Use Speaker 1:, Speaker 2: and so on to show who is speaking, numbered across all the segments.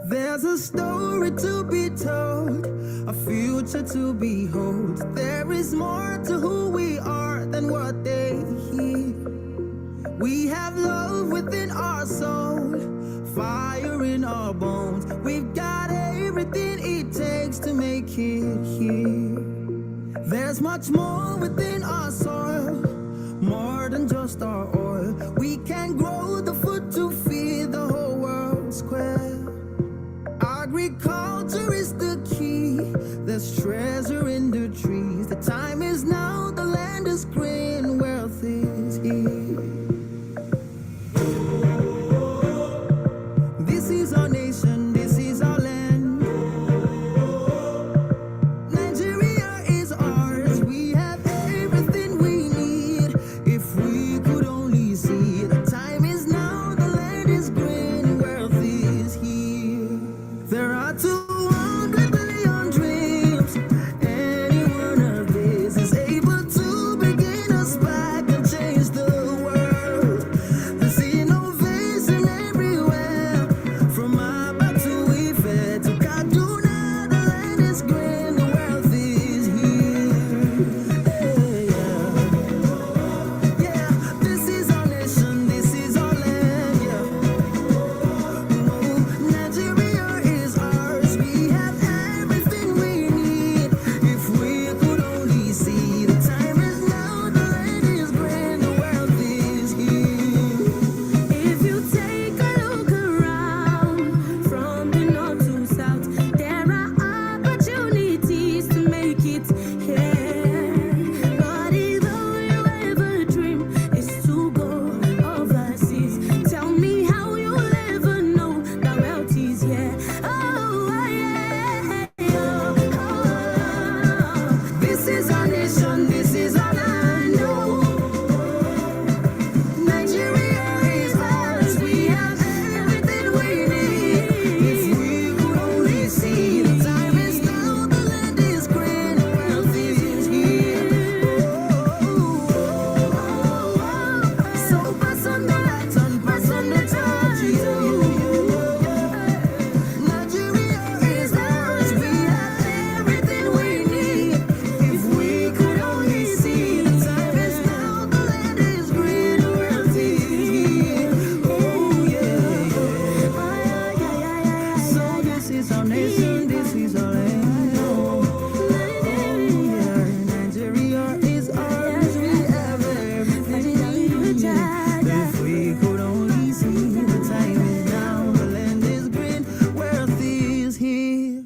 Speaker 1: There's a story to be told, a future to behold. There is more to who we are than what they hear. We have love within our soul, fire in our bones. We've got everything it takes to make it here. There's much more within our soil, more than just our oil. We can grow the food to feed the whole world square. Agriculture is the key. There's treasure in the trees. The time is now, the land is green, wealth is here. This is our nation, this is our land. Nigeria is ours. We have everything we need. If we could only see, the time is now, the land is green, wealth is here. There are 200 billion dreams. Any one of these is able to begin a spark and change the world. There's innovation everywhere, from Abba to Ife to Kaduna. The land is green, the wealth is here. Yeah, this is our nation, this is our land. Yeah. Nigeria is ours. We have everything we need. If we could only see, the time is now, the land is green, the wealth is here.
Speaker 2: If you take a look around, from the north to south, there are opportunities to make it here. But if all you ever dream is to go overseas, tell me how you'll ever know that wealth is here. Oh, yeah.
Speaker 1: This is our nation, this is our land. Oh, Nigeria is ours. We have everything we need. If we could only see, the time is now, the land is green, wealth is here. So pass on the light and pass on the torch. Nigeria is ours. We have everything we need. If we could only see, the time is now, the land is green, wealth is here. So this is our nation, this is our land. Nigeria is ours. We have everything we need. If we could only see, the time is now, the land is green, wealth is here.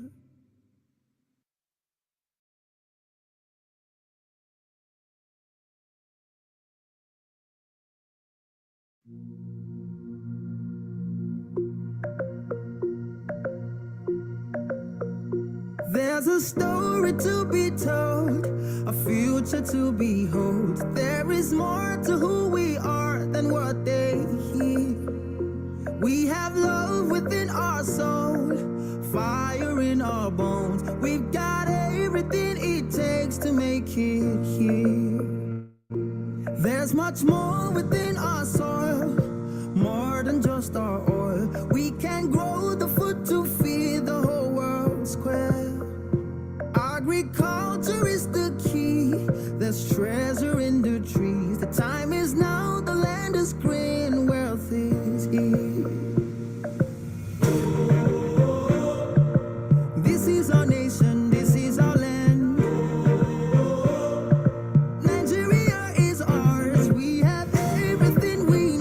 Speaker 1: There's a story to be told, a future to behold. There is more to who we are than what they hear. We have love within our soul, fire in our bones. We've got everything it takes to make it here. There's much more within our soil, more than just our oil. We can grow the food to feed the whole world square. Agriculture is the key. There's treasure in the trees. The time is now, the land is green, wealth is here. This is our nation, this is our land. Nigeria is ours. We have everything we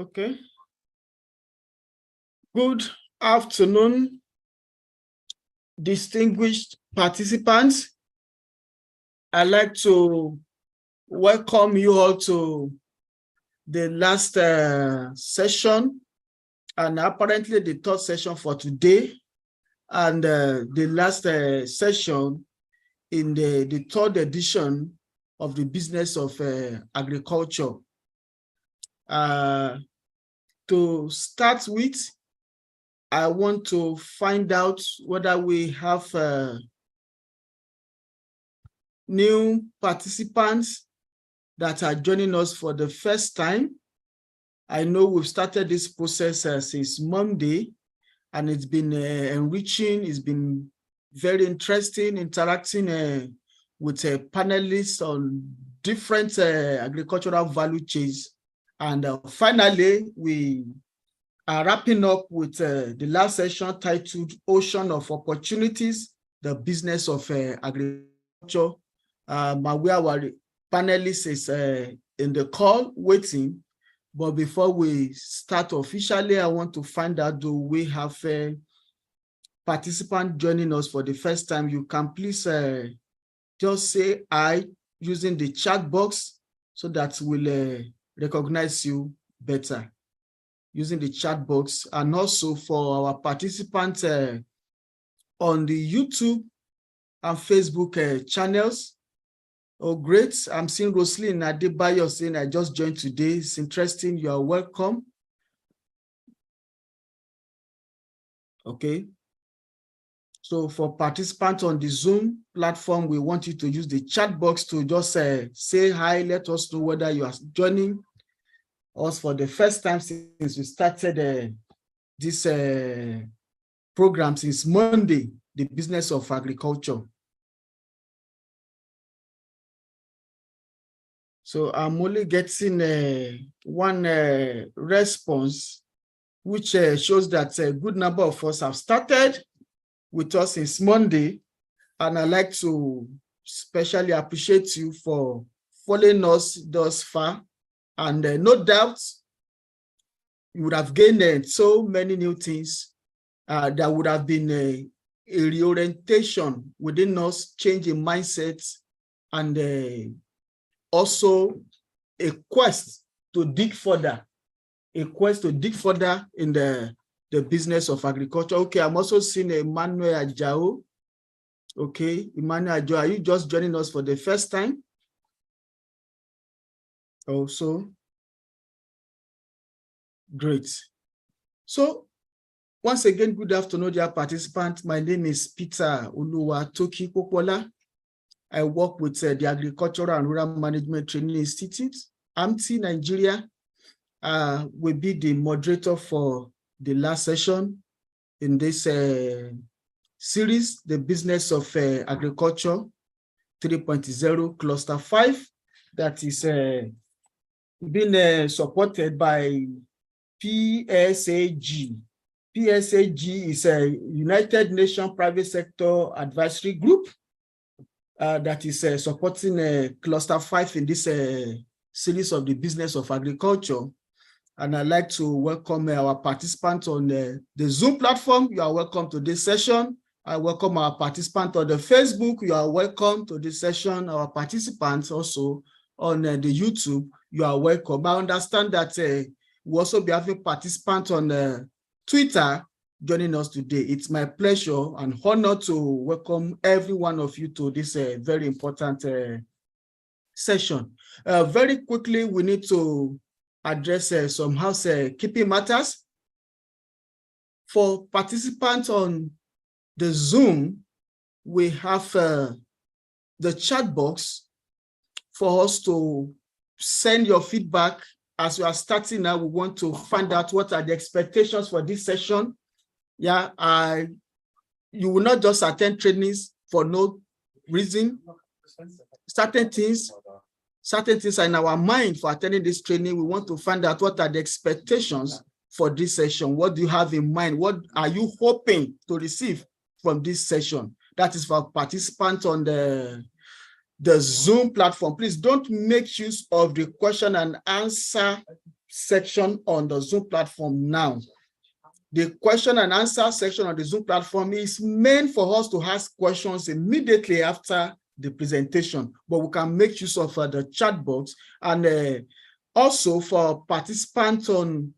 Speaker 3: Okay. Good afternoon, distinguished participants. I'd like to welcome you all to the last session, and apparently the third session for today, and the last session in the third edition of the business of agriculture. To start with, I want to find out whether we have new participants that are joining us for the first time. I know we've started this process since Monday, and it's been enriching. It's been very interesting interacting with panelists on different agricultural value chains. And finally, we are wrapping up with the last session titled Ocean of Opportunities, the Business of Agriculture. Where our panelist is in the call waiting. But before we start officially, I want to find out, do we have a participant joining us for the first time? You can please just say "I" using the chat box so that we'll recognize you better using the chat box. And also for our participants on the YouTube and Facebook channels. Oh, great. I'm seeing Roslyn Adebayo saying, I just joined today. It's interesting. You are welcome. Okay. So for participants on the Zoom platform, we want you to use the chat box to just say hi. Let us know whether you are joining us for the first time since we started this program since Monday, the business of agriculture. So I'm only getting one response, which shows that a good number of us have started with us since Monday. And I'd like to especially appreciate you for following us thus far. And no doubt, you would have gained so many new things that would have been a reorientation within us, change in mindsets, and also a quest to dig further, in the business of agriculture. Okay, I'm also seeing Emmanuel Ajao. Okay, Emmanuel Ajao, are you just joining us for the first time? Also, great. So, once again, good afternoon, dear participants. My name is Peter Oluwatoki Popola. I work with the Agricultural and Rural Management Training Institute, AMTI Nigeria. Will be the moderator for the last session in this series, the business of agriculture 3.0 cluster 5, that is being supported by PSAG. PSAG is a United Nations Private Sector Advisory Group that is supporting cluster 5 in this series of the business of agriculture. And I'd like to welcome our participants on the Zoom platform. You are welcome to this session. I welcome our participants on the Facebook. You are welcome to this session. Our participants also on the YouTube, you are welcome. I understand that we also be having participants on Twitter joining us today. It's my pleasure and honor to welcome every one of you to this very important session. Very quickly, we need to address some housekeeping matters. For participants on the Zoom, we have the chat box for us to send your feedback. As we are starting now, we want to find out what are the expectations for this session. Yeah, you will not just attend trainings for no reason. Certain things are in our mind for attending this training. We want to find out what are the expectations for this session. What do you have in mind? What are you hoping to receive from this session? That is for participants on the Zoom platform. Please don't make use of the question and answer section on the Zoom platform now. The question and answer section on the Zoom platform is meant for us to ask questions immediately after the presentation, but we can make use of the chat box, and also for participants on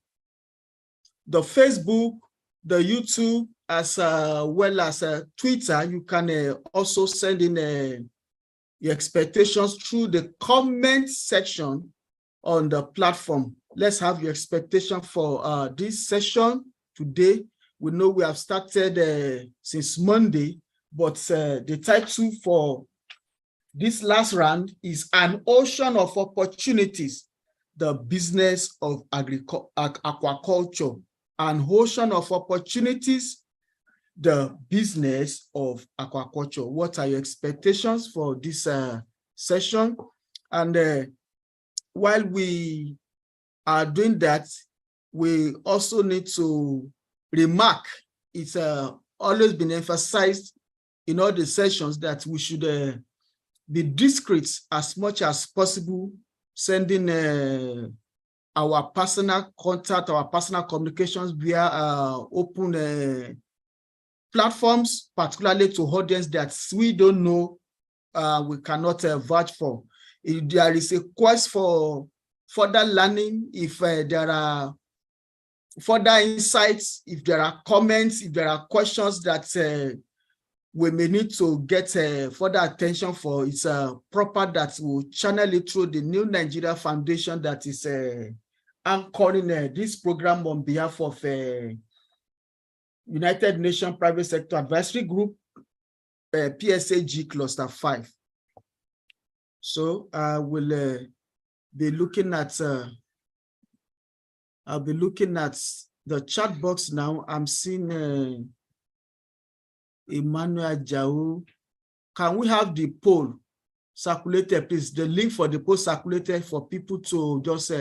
Speaker 3: the Facebook, the YouTube, as well as Twitter, you can also send in your expectations through the comment section on the platform. Let's have your expectation for this session today. We know we have started since Monday, but the title for this last round is An Ocean of Opportunities, the Business of Aquaculture. An Ocean of Opportunities, the Business of Aquaculture. What are your expectations for this session? And while we are doing that, we also need to remark, it's always been emphasized in all the sessions that we should be discreet as much as possible, sending our personal contact, our personal communications via open platforms, particularly to audience that we don't know, we cannot vouch for. If there is a quest for further learning, if there are further insights, if there are comments, if there are questions that we may need to get further attention for, it's proper that we'll channel it through the New Nigeria Foundation that is anchoring this program on behalf of United Nations Private Sector Advisory Group, PSAG Cluster 5. So I will be looking at I'll be looking at the chat box now. I'm seeing Emmanuel Jao. Can we have the poll circulated, please? The link for the poll circulated for people to just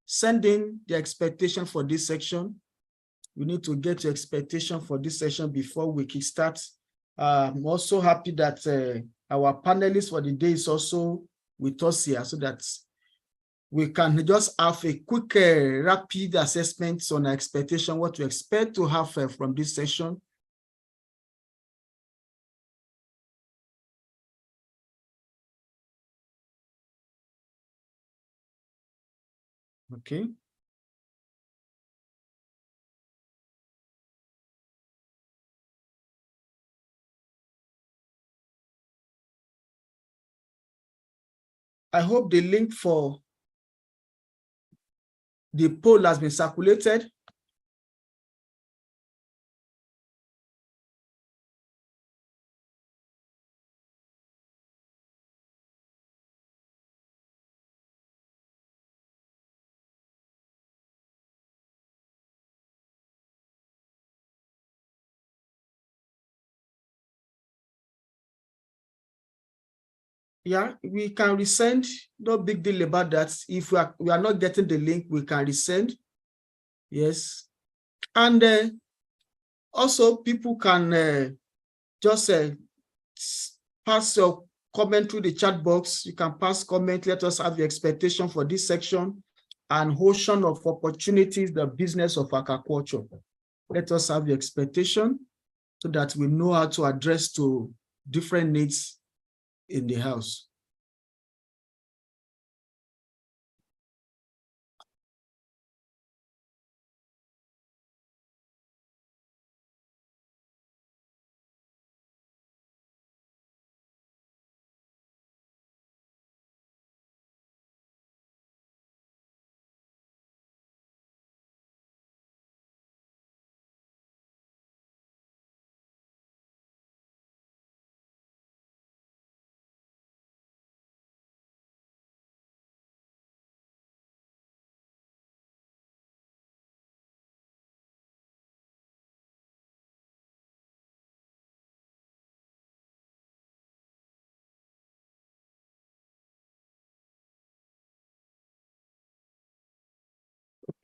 Speaker 3: send in the expectation for this section. We need to get your expectation for this session before we kickstart. I'm also happy that our panelist for the day is also with us here, so that we can just have a quick, rapid assessment on our expectation, what to expect to have from this session. Okay. I hope the link for the poll has been circulated. Yeah, we can resend. No big deal about that. If we are not getting the link, we can resend. Yes. And also people can just pass your comment through the chat box. You can pass comment. Let us have the expectation for this section. An Ocean of Opportunities, the Business of Aquaculture. Let us have the expectation so that we know how to address to different needs in the house.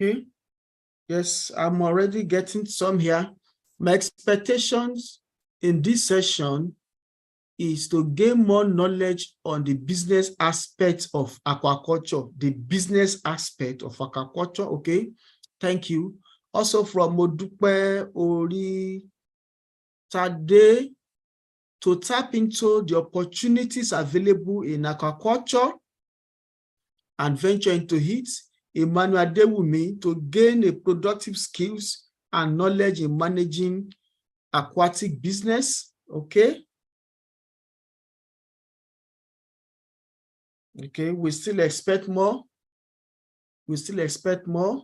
Speaker 3: Okay. Yes, I'm already getting some here. My expectations in this session is to gain more knowledge on the business aspect of aquaculture, the business aspect of aquaculture. Okay, thank you. Also from Modupe Ori Tade, to tap into the opportunities available in aquaculture and venture into it. Emmanuel Adewumi, to gain a productive skills and knowledge in managing aquatic business. Okay. Okay, we still expect more. We still expect more.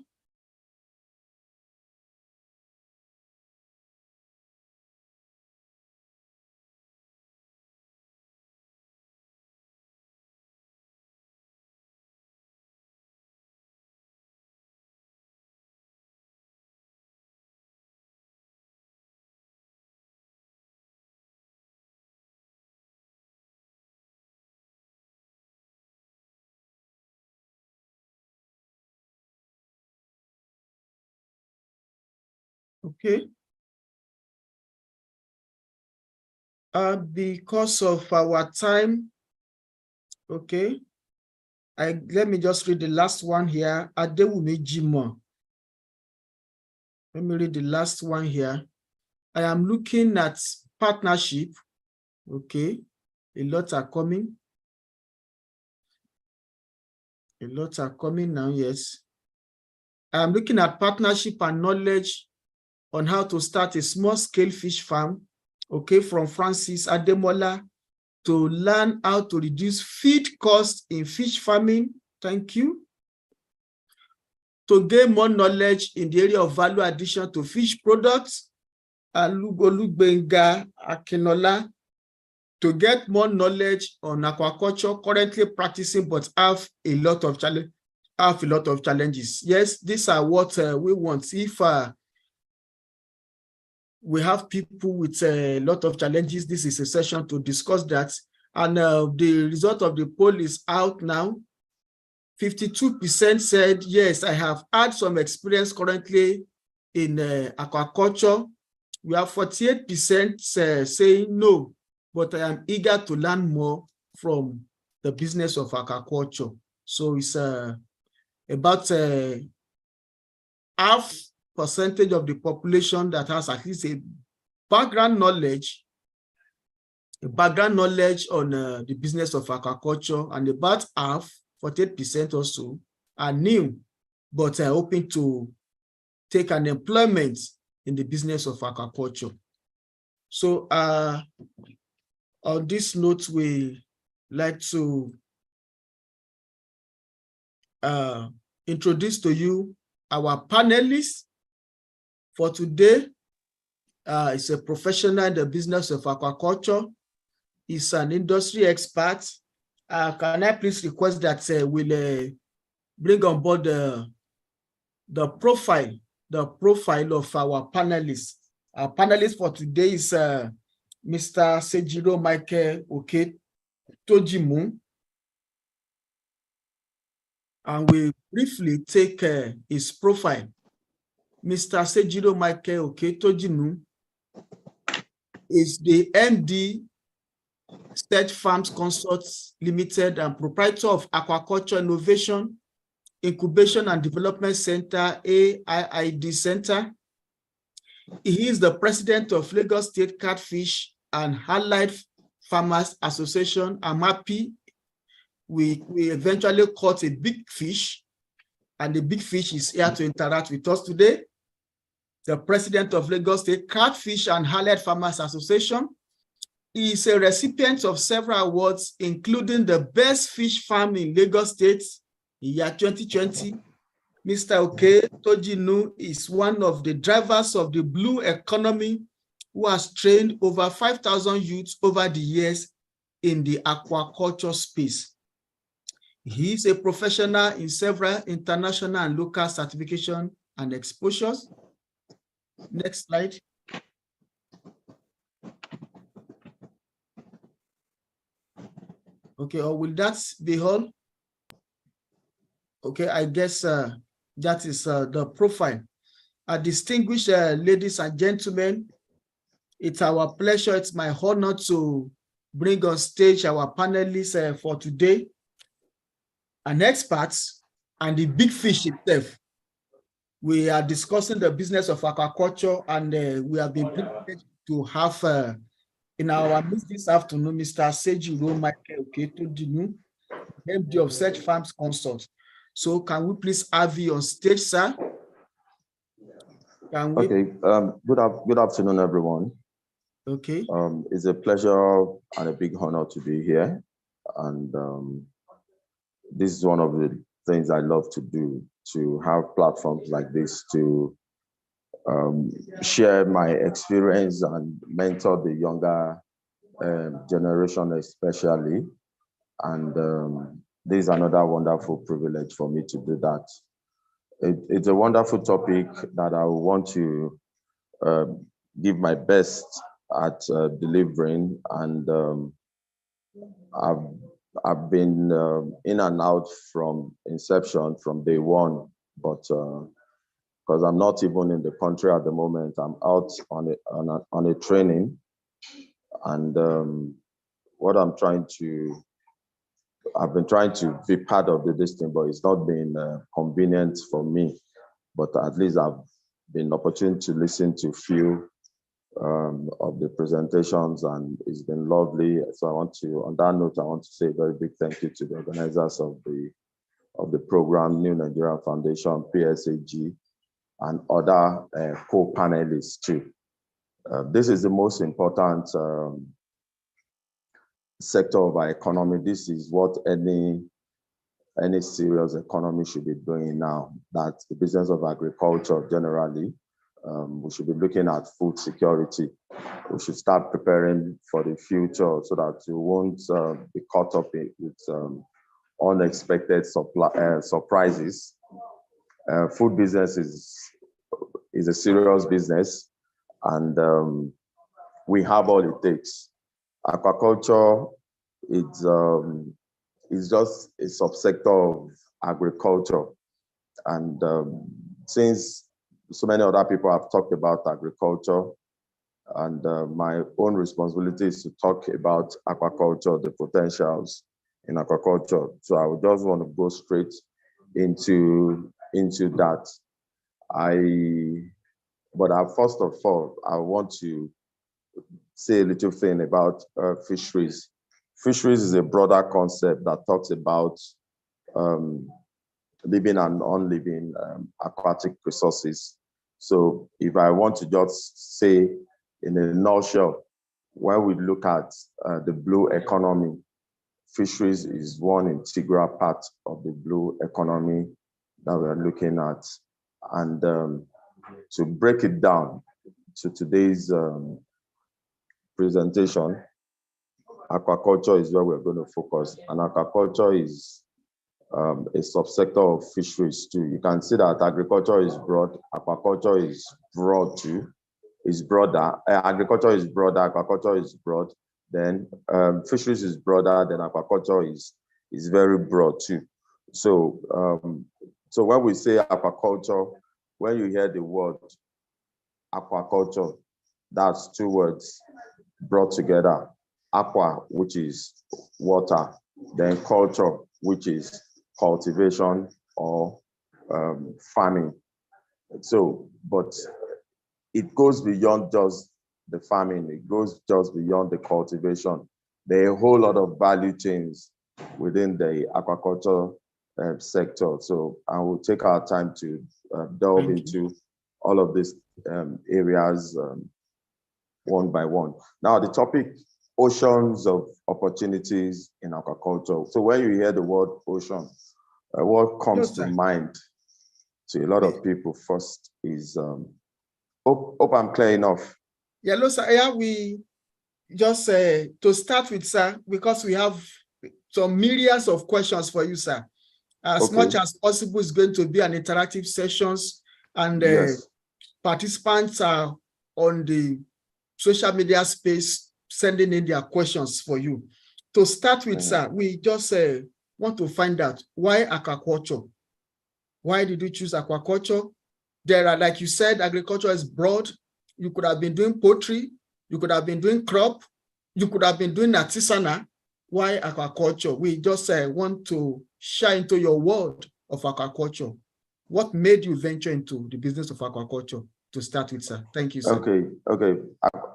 Speaker 3: Okay. Because of our time, okay, let me just read the last one here. Adewumi Jimo. Let me read the last one here. I am looking at partnership. Okay, a lot are coming. A lot are coming now, yes. I am looking at partnership and knowledge on how to start a small-scale fish farm, okay, from Francis Ademola, to learn how to reduce feed costs in fish farming. Thank you. To gain more knowledge in the area of value addition to fish products, Alugolubenga Akinola, to get more knowledge on aquaculture, currently practicing but have a lot of challenges. Yes, these are what we want. If we have people with a lot of challenges, this is a session to discuss that. And the result of the poll is out now. 52% said, yes, I have had some experience currently in aquaculture. We have 48% saying no, but I am eager to learn more from the business of aquaculture. So it's about half percentage of the population that has at least a background knowledge on the business of aquaculture, and about half, 48% or so, are new, but are hoping to take an employment in the business of aquaculture. So on this note, we like to introduce to you our panelists for today. Is a professional in the business of aquaculture. He's an industry expert. Can I please request that we'll bring on board the profile of our panelists. Our panelist for today is Mr. Sejiro Michael Oke Tojimu. And we briefly take his profile. Mr. Sejiro Michael Oke Tojimu is the MD, State Farms Consorts Limited, and proprietor of Aquaculture Innovation, Incubation and Development Center, AIID Center. He is the president of Lagos State Catfish and Allied Farmers Association, AMAPI. We eventually caught a big fish, and the big fish is here to interact with us today. The president of Lagos State Catfish and Allied Farmers Association. He is a recipient of several awards, including the Best Fish Farm in Lagos State in year 2020. Mr. Oke Tojimu is one of the drivers of the blue economy who has trained over 5,000 youths over the years in the aquaculture space. He is a professional in several international and local certification and exposures. Next slide. Okay, or will that be all? Okay, I guess that is the profile. Distinguished ladies and gentlemen, it's our pleasure, it's my honor to bring on stage our panelists for today, and experts, and the big fish itself. We are discussing the business of aquaculture, and we have been privileged to have in our midst this afternoon, Mr. Sejiro Michael Oketodinu, MD of Search Farms Consult. So can we please have you on stage, sir? Can we?
Speaker 4: Okay, good afternoon, everyone.
Speaker 3: Okay.
Speaker 4: It's a pleasure and a big honor to be here. And this is one of the things I love to do, to have platforms like this to share my experience and mentor the younger generation especially. And this is another wonderful privilege for me to do that. It's a wonderful topic that I want to give my best at delivering, and I've been in and out from inception, from day one, but because I'm not even in the country at the moment, I'm out on a training, and what I've been trying to be part of this thing, but it's not been convenient for me. But at least I've been opportune to listen to a few of the presentations, and it's been lovely. So on that note, I want to say a very big thank you to the organizers of the program, New Nigeria Foundation, PSAG, and other co-panelists too. This is the most important sector of our economy. This is what any serious economy should be doing now. That's the business of agriculture generally. We should be looking at food security. We should start preparing for the future so that you won't be caught up with unexpected surprises. Food business is a serious business, and we have all it takes. Aquaculture is just a subsector of agriculture, and since so many other people have talked about agriculture, and my own responsibility is to talk about aquaculture, the potentials in aquaculture. So I would just want to go straight into that. First of all, I want to say a little thing about fisheries. Fisheries is a broader concept that talks about living and non-living aquatic resources. So if I want to just say in a nutshell, when we look at the blue economy, fisheries is one integral part of the blue economy that we're looking at. And to break it down to today's presentation, aquaculture is where we're going to focus. And aquaculture is a subsector of fisheries too. You can see that agriculture is broad, aquaculture is broad too. Is broader. Agriculture is broader, aquaculture is broad. Then fisheries is broader, then aquaculture is very broad too. So so when we say aquaculture, when you hear the word aquaculture, that's two words brought together. Aqua, which is water, then culture, which is cultivation or farming. So, but it goes beyond just the farming, it goes just beyond the cultivation. There are a whole lot of value chains within the aquaculture sector. So I will take our time to delve into all of these areas one by one. Now, the topic, oceans of opportunities in aquaculture. So when you hear the word ocean, what comes to mind to a lot of people first is, hope I'm clear enough.
Speaker 3: Yeah, no, sir. Yeah, we just to start with, sir, because we have some myriads of questions for you, sir. As much as possible, it's going to be an interactive sessions, and participants are on the social media space sending in their questions for you. To start with, sir, we just want to find out why aquaculture. Why did you choose aquaculture? There are, like you said, agriculture is broad. You could have been doing poultry, you could have been doing crop, you could have been doing artisanal. Why aquaculture? We just want to shine into your world of aquaculture. What made you venture into the business of aquaculture to start with, sir? Thank you, sir.
Speaker 4: Okay.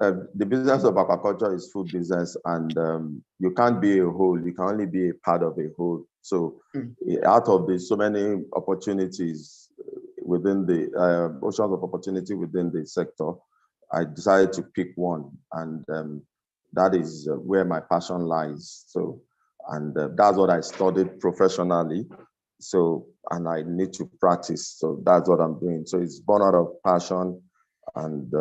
Speaker 4: The business of aquaculture is food business, and you can't be a whole. You can only be a part of a whole. So, out of the so many opportunities within the oceans of opportunity within the sector, I decided to pick one, and that is where my passion lies. So, and that's what I studied professionally. So, and I need to practice. So that's what I'm doing. So it's born out of passion, and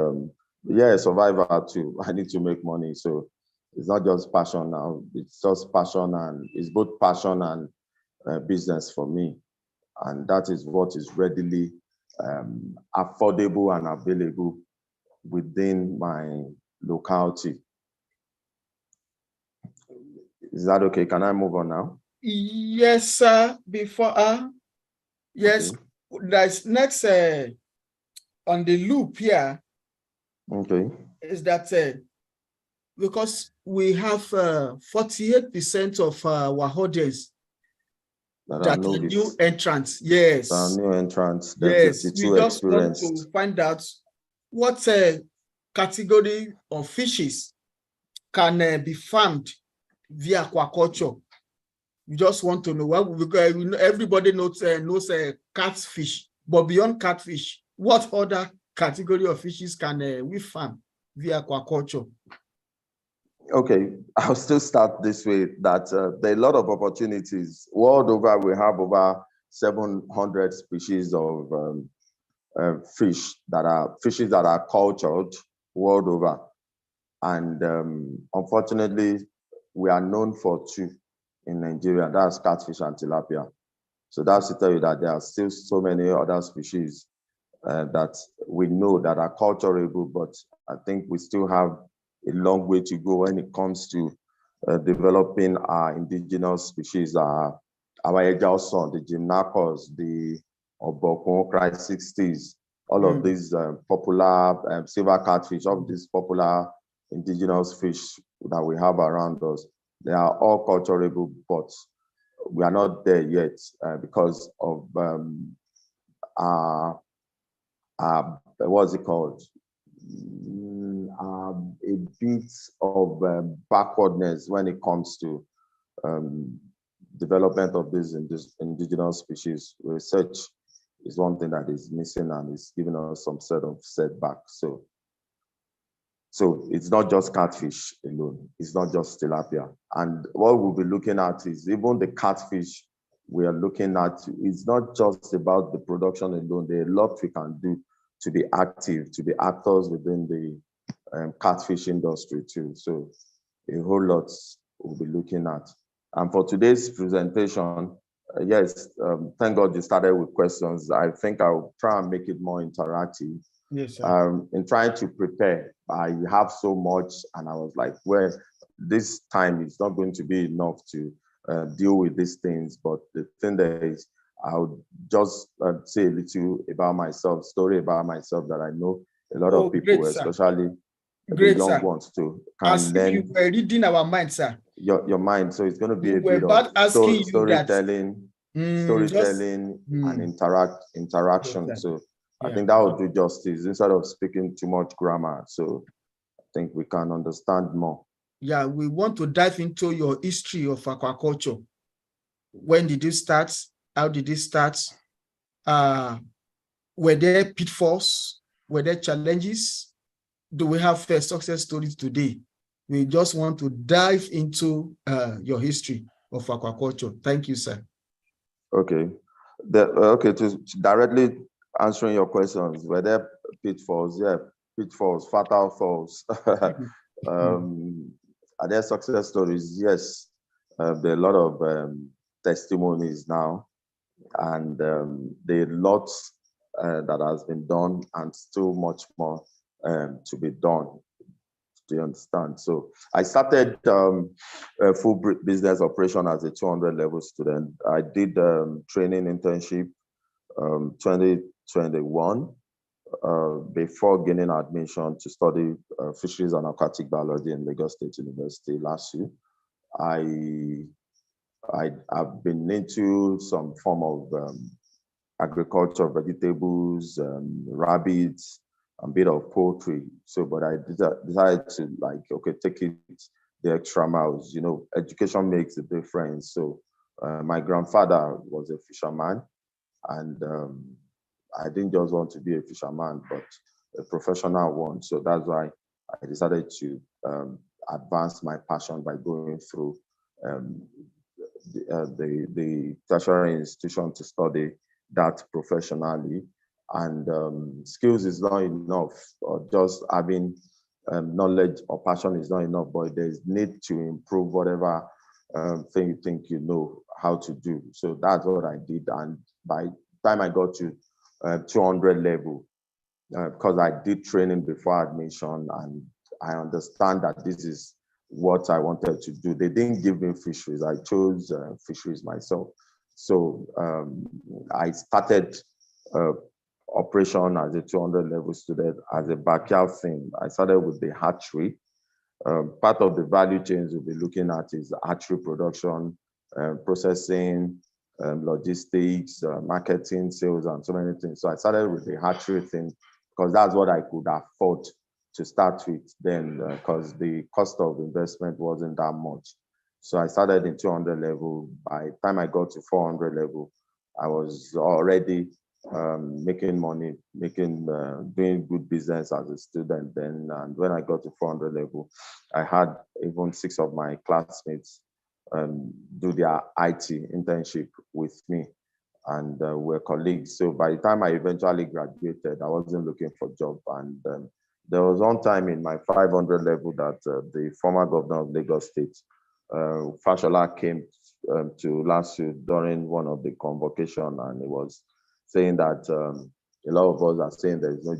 Speaker 4: survivor too. I need to make money. So it's not just passion now. It's just passion, and it's both passion and business for me. And that is what is readily affordable and available within my locality. Is that okay? Can I move on now?
Speaker 3: Yes, sir. Before yes, okay. That's next on the loop here.
Speaker 4: Okay.
Speaker 3: Is that because we have 48% of our audience that are new entrants. Yes.
Speaker 4: New entrants.
Speaker 3: Yes. We just want to find out what category of fishes can be farmed via aquaculture. We just want to know what, because everybody knows catfish, but beyond catfish, what other category of fishes can we farm via aquaculture?
Speaker 4: Okay, I'll still start this way, that there are a lot of opportunities. World over, we have over 700 species of fishes that are cultured world over. And unfortunately, we are known for two in Nigeria, that's catfish and tilapia. So that's to tell you that there are still so many other species that we know that are culturable, but I think we still have a long way to go when it comes to developing our indigenous species, our Ejalson, the Gymnacus, the Obokun, Christ 60s, all of these popular silver catfish, all of these popular indigenous fish that we have around us. They are all culturable, but we are not there yet because of what's it called? A bit of backwardness when it comes to development of these indigenous species. Research is one thing that is missing and is giving us some sort of setback. So it's not just catfish alone. It's not just tilapia. And what we'll be looking at is even the catfish we are looking at. It's not just about the production alone. There are a lot we can do to be active, to be actors within the catfish industry too. So a whole lot we'll be looking at. And for today's presentation, yes, thank God you started with questions. I think I'll try and make it more interactive.
Speaker 3: Yes, sir.
Speaker 4: In trying to prepare, I have so much, and I was like, well, this time is not going to be enough to deal with these things. But the thing there is, I'll just say a little about myself, story about myself that I know a lot of people,
Speaker 3: great,
Speaker 4: especially
Speaker 3: great,
Speaker 4: the young
Speaker 3: sir.
Speaker 4: ones too.
Speaker 3: As if you were reading our mind, sir.
Speaker 4: Your mind. So it's going to be a bit
Speaker 3: of
Speaker 4: storytelling, and interaction. Yes, so yeah. I think that will do justice instead of speaking too much grammar. So I think we can understand more.
Speaker 3: Yeah, we want to dive into your history of aquaculture. When did you start? How did it start? Were there pitfalls? Were there challenges? Do we have success stories today? We just want to dive into your history of aquaculture. Thank you, sir.
Speaker 4: Okay. To directly answering your questions, were there pitfalls? Yeah, pitfalls, fatal falls. Are there success stories? Yes. There are a lot of testimonies now, and there are lots that has been done and still much more to be done. Do you understand? So I started a full business operation as a 200 level student. I did training internship 2021 before gaining admission to study fisheries and aquatic biology in Lagos State University last year, I've been into some form of agriculture, vegetables, rabbits, a bit of poultry. So, but I decided to like, okay, take it the extra miles. You know, education makes a difference. So, my grandfather was a fisherman, and I didn't just want to be a fisherman, but a professional one. So that's why I decided to advance my passion by going through the tertiary institution to study that professionally. And skills is not enough, or just having knowledge or passion is not enough, but there's need to improve whatever thing you think you know how to do. So that's what I did. And by the time I got to 200 level, because I did training before admission, and I understand that this is what I wanted to do. They didn't give me fisheries. I chose fisheries myself. So I started operation as a 200 level student as a backyard thing. I started with the hatchery. Part of the value chains we'll be looking at is hatchery production, processing, logistics, marketing, sales, and so many things. So I started with the hatchery thing because that's what I could afford to start with then, because the cost of investment wasn't that much. So I started in 200 level. By the time I got to 400 level, I was already making money, doing good business as a student then. And when I got to 400 level, I had even 6 of my classmates do their IT internship with me, and we're colleagues. So by the time I eventually graduated, I wasn't looking for a job. And there was one time in my 500 level that the former governor of Lagos State, Fashola, came to LASU during one of the convocation, and he was saying that a lot of us are saying there is no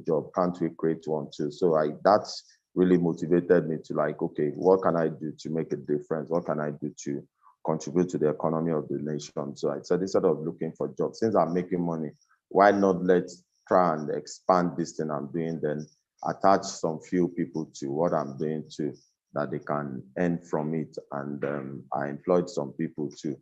Speaker 4: job, can't we create one too? So that's really motivated me to like, okay, what can I do to make a difference? What can I do to contribute to the economy of the nation? So I said, instead of looking for jobs, since I'm making money, why not let's try and expand this thing I'm doing, then attach some few people to what I'm doing too, that they can earn from it. And I employed some people too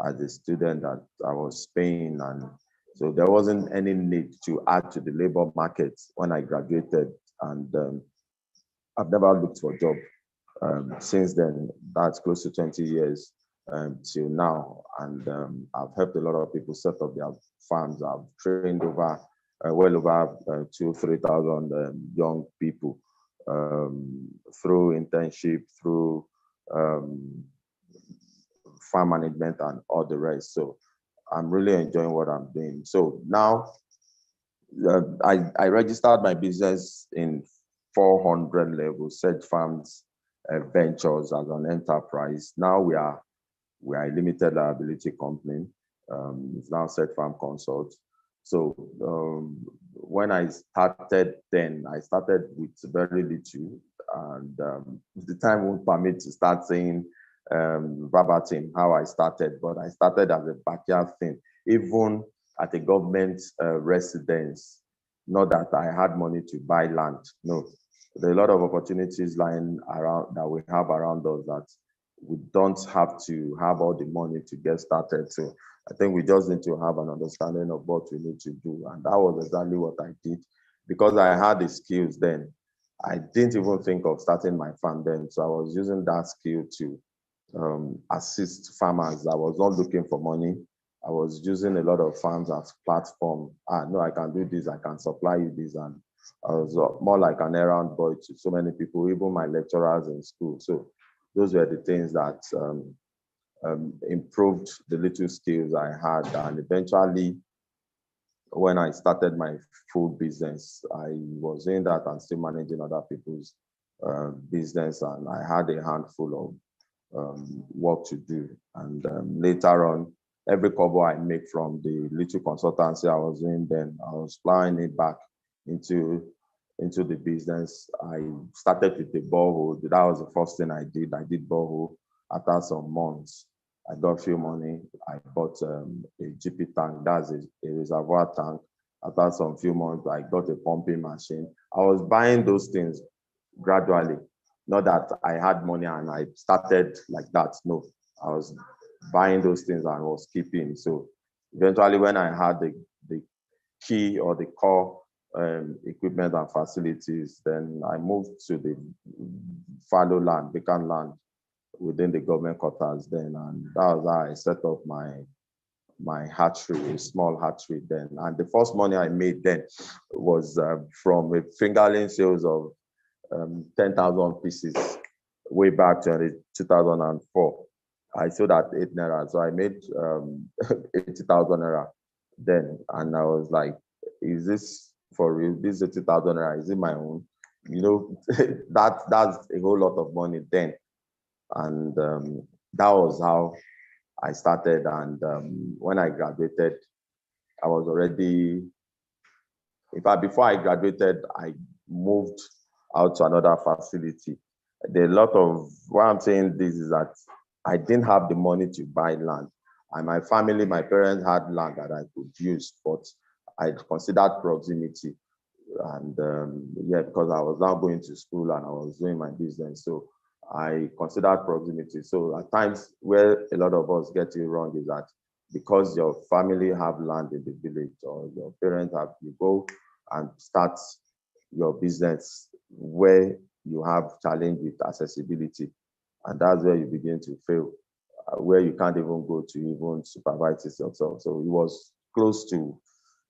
Speaker 4: as a student that I was paying. And so there wasn't any need to add to the labor market when I graduated. And I've never looked for a job since then. That's close to 20 years till now. And I've helped a lot of people set up their farms. I've trained over well over 2,000-3,000 young people through internship, through farm management, and all the rest. So I'm really enjoying what I'm doing. So now I registered my business in 400 level, Sedge Farms Ventures, as an enterprise. Now we are a limited liability company. It's now Sedge Farm Consult. So when I started then, I started with very little, and the time won't permit to start saying verbatim how I started, but I started as a backyard thing, even at a government residence. Not that I had money to buy land, no. There are a lot of opportunities lying around that we have around us that we don't have to have all the money to get started. So I think we just need to have an understanding of what we need to do. And that was exactly what I did. Because I had the skills then, I didn't even think of starting my farm then. So I was using that skill to assist farmers. I was not looking for money. I was using a lot of farms as platform. No, I can do this, I can supply you this. And I was more like an errand boy to so many people, even my lecturers in school. So those were the things that improved the little skills I had. And eventually, when I started my food business, I was in that and still managing other people's business. And I had a handful of work to do. And later on, every kobo I make from the little consultancy I was in then, I was plowing it back into the business. I started with the borehole. That was the first thing I did. I did borehole. After some months, I got a few money. I bought a GP tank. That's a reservoir tank. After some few months, I got a pumping machine. I was buying those things gradually. Not that I had money and I started like that. No, I was buying those things and was keeping. So eventually, when I had the key or the core equipment and facilities, then I moved to the fallow land, vacant land within the government quarters then, and that was how I set up my hatchery, a small hatchery then. And the first money I made then was from a fingerling sales of 10,000 pieces way back to 2004. I sold at 8 naira, so I made 80,000 naira then, and I was like, is this for real? This 80,000 naira, is it my own? You know, that's a whole lot of money then. And that was how I started. And when I graduated, I was already, in fact, before I graduated, I moved out to another facility. There are a lot of, why I'm saying this is that I didn't have the money to buy land. And my family, my parents had land that I could use, but I considered proximity. And yeah, because I was now going to school and I was doing my business. So I considered proximity. So at times where a lot of us get it wrong is that because your family have land in the village or your parents have, you go and start your business where you have challenge with accessibility. And that's where you begin to fail, where you can't even go to even supervise it yourself. So it was close to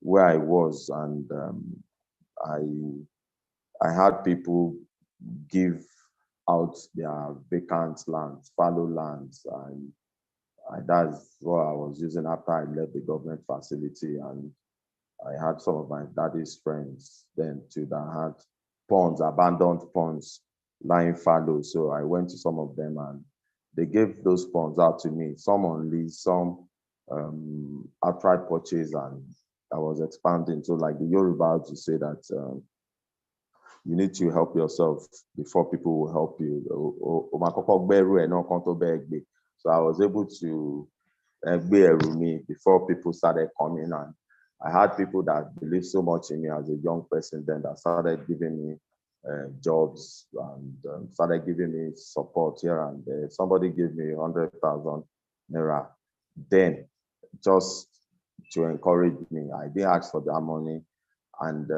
Speaker 4: where I was, and I had people give out their vacant lands, fallow lands, and that's what I was using after I left the government facility. And I had some of my daddy's friends then too that had ponds, abandoned ponds, lying fallow. So I went to some of them and they gave those ponds out to me, some on lease, some outright purchase, and I was expanding. So like the Yoruba to say that you need to help yourself before people will help you. So I was able to me before people started coming, and I had people that believed so much in me as a young person then that started giving me jobs and started giving me support here and there. Somebody gave me 100,000 naira then just to encourage me. I didn't ask for that money, and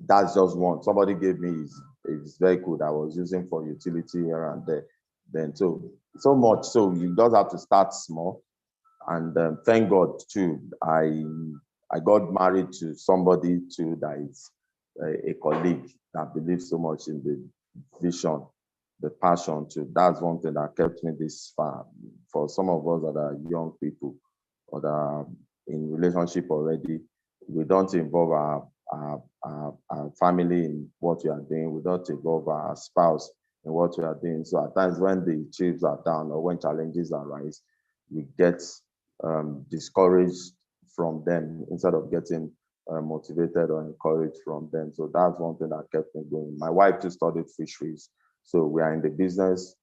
Speaker 4: that's just one. Somebody gave me his vehicle that I was using for utility here and there. Then so much. So you just have to start small. And thank God too, I got married to somebody too that is a colleague that believes so much in the vision, the passion too. That's one thing that kept me this far. For some of us that are young people or that are in relationship already, we don't involve our family in what we are doing. We don't involve our spouse in what we are doing. So at times when the chips are down or when challenges arise, we get discouraged from them instead of getting motivated or encouraged from them. So that's one thing that kept me going. My wife too studied fisheries. So we are in the business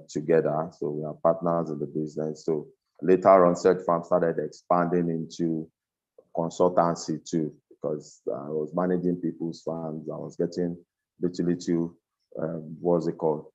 Speaker 4: together. So we are partners in the business. So later on, Search Farm started expanding into consultancy too, because I was managing people's farms. I was getting little, what's it called?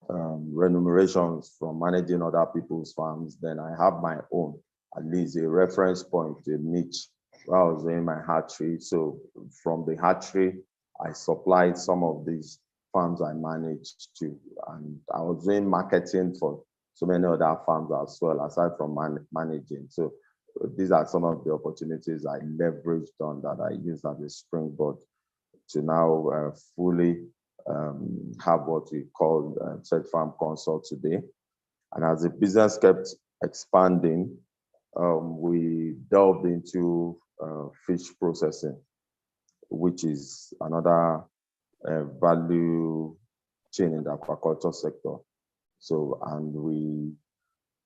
Speaker 4: Remunerations from managing other people's farms. Then I have my own, at least a reference point, a niche where I was doing my hatchery. So from the hatchery, I supplied some of these farms I managed to, and I was doing marketing for so many other farms as well, aside from managing. So these are some of the opportunities I leveraged on that I used as a springboard to now fully have what we call Search Farm Consult today. And as the business kept expanding, we delved into fish processing, which is another value chain in the aquaculture sector. So, and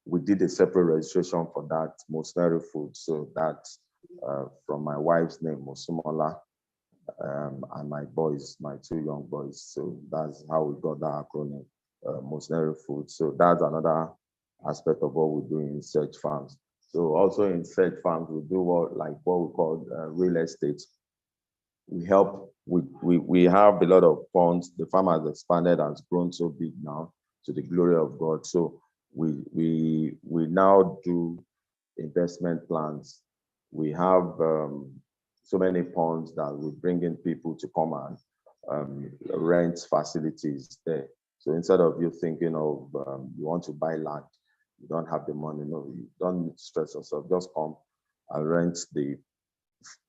Speaker 4: we did a separate registration for that, Mosneri Food. So that from my wife's name, Mosumola, and my boys, my two young boys. So that's how we got that acronym, Mosneri Food. So that's another aspect of what we do in Search Farms. So also in said farms, we do what we call real estate. We help. We have a lot of ponds. The farm has expanded and has grown so big now, to the glory of God. So we now do investment plans. We have so many ponds that we bring in people to come and rent facilities there. So instead of you thinking of you want to buy land, you don't have the money, no, you don't need to stress yourself. Just come and rent the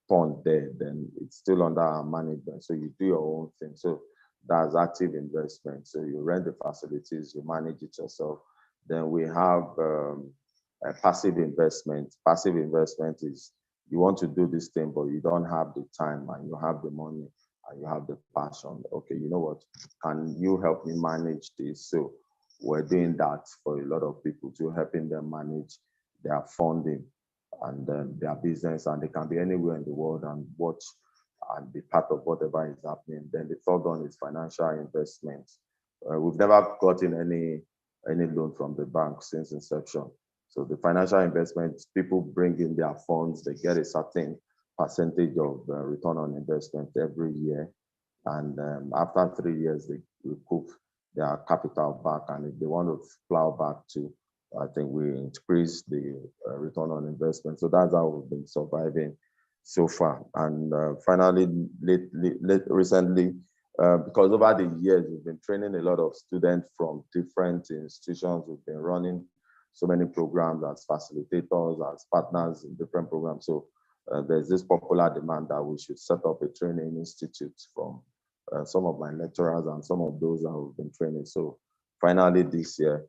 Speaker 4: pond there, then it's still under our management. So you do your own thing. So that's active investment. So you rent the facilities, you manage it yourself. Then we have a passive investment. Passive investment is you want to do this thing, but you don't have the time and you have the money and you have the passion. Okay, you know what? Can you help me manage this? So we're doing that for a lot of people too, helping them manage their funding and their business, and they can be anywhere in the world and watch and be part of whatever is happening. Then the third one is financial investment. We've never gotten any loan from the bank since inception. So the financial investment, people bring in their funds, they get a certain percentage of return on investment every year. And after 3 years, they recoup their capital back. And if they want to plow back to, I think we increase the return on investment. So that's how we've been surviving so far. And finally, recently, because over the years, we've been training a lot of students from different institutions. We've been running so many programs as facilitators, as partners in different programs. So there's this popular demand that we should set up a training institute from some of my lecturers and some of those that we've been training. So finally this year,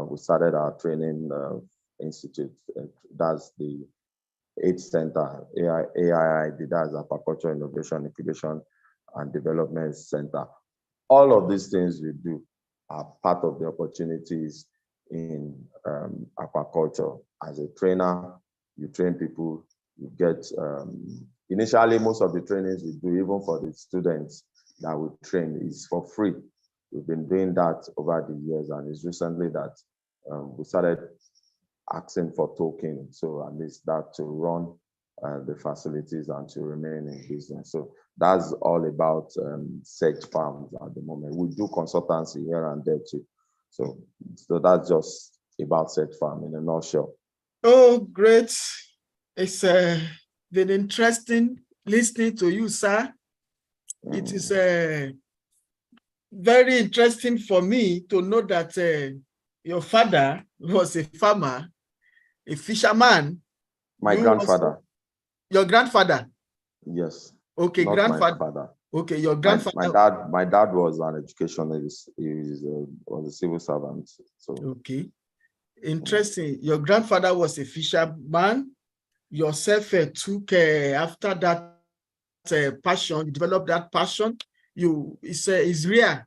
Speaker 4: we started our training institute. That's the 8th center, AIID, that's Aquaculture Innovation, Incubation and Development Center. All of these things we do are part of the opportunities in aquaculture. As a trainer, you train people, you get, initially most of the trainings we do, even for the students that we train, is for free. We've been doing that over the years, and it's recently that we started asking for token, so at least that to run the facilities and to remain in business. So that's all about search farms at the moment. We do consultancy here and there too. So that's just about search farm in a nutshell.
Speaker 3: Oh, great. It's been interesting listening to you, sir. It is very interesting for me to know that your father was a farmer, a fisherman.
Speaker 4: My grandfather.
Speaker 3: Your grandfather?
Speaker 4: Yes.
Speaker 3: Okay,
Speaker 4: not
Speaker 3: grandfather.
Speaker 4: My father.
Speaker 3: Okay, your grandfather.
Speaker 4: My dad was an educationist. He was a civil servant. So
Speaker 3: okay, interesting. Your grandfather was a fisherman. Yourself took after that passion. You developed that passion. It's rare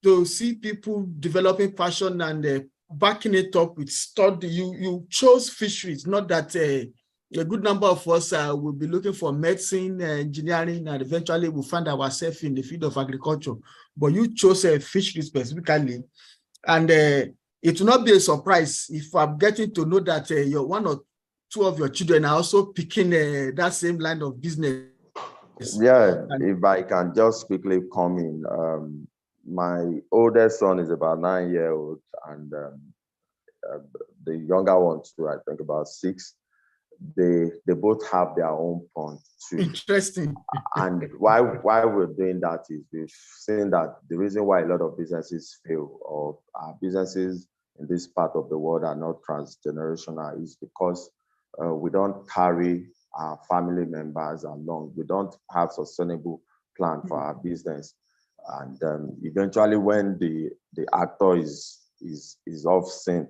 Speaker 3: to see people developing passion and backing it up with study. You chose fisheries, not that a good number of us will be looking for medicine, engineering, and eventually we'll find ourselves in the field of agriculture. But you chose fisheries specifically, and it will not be a surprise if I'm getting to know that your one or two of your children are also picking that same line of business.
Speaker 4: Yeah, if I can just quickly come in. My oldest son is about 9 years old, and the younger one too, I think about 6. They both have their own pond too.
Speaker 3: Interesting.
Speaker 4: And why we're doing that is we've seen that the reason why a lot of businesses fail, or our businesses in this part of the world are not transgenerational, is because we don't carry our family members along. We don't have sustainable plan for our business. And eventually when the actor is off scene,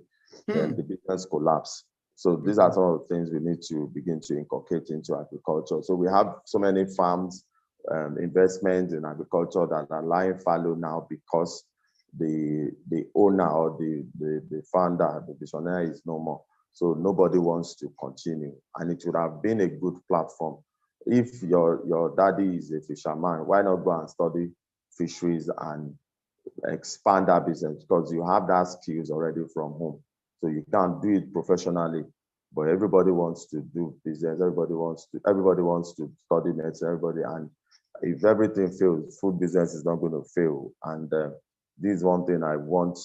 Speaker 4: then the business collapse. So these are some of the things we need to begin to inculcate into agriculture. So we have so many farms, investments in agriculture that are lying fallow now because the owner or the founder, the visionary is no more. So nobody wants to continue. And it would have been a good platform. If your daddy is a fisherman, why not go and study fisheries and expand that business? Because you have that skills already from home. So you can do it professionally. but everybody wants to do business. Everybody wants to study medicine. And if everything fails, food business is not going to fail. And this is one thing I want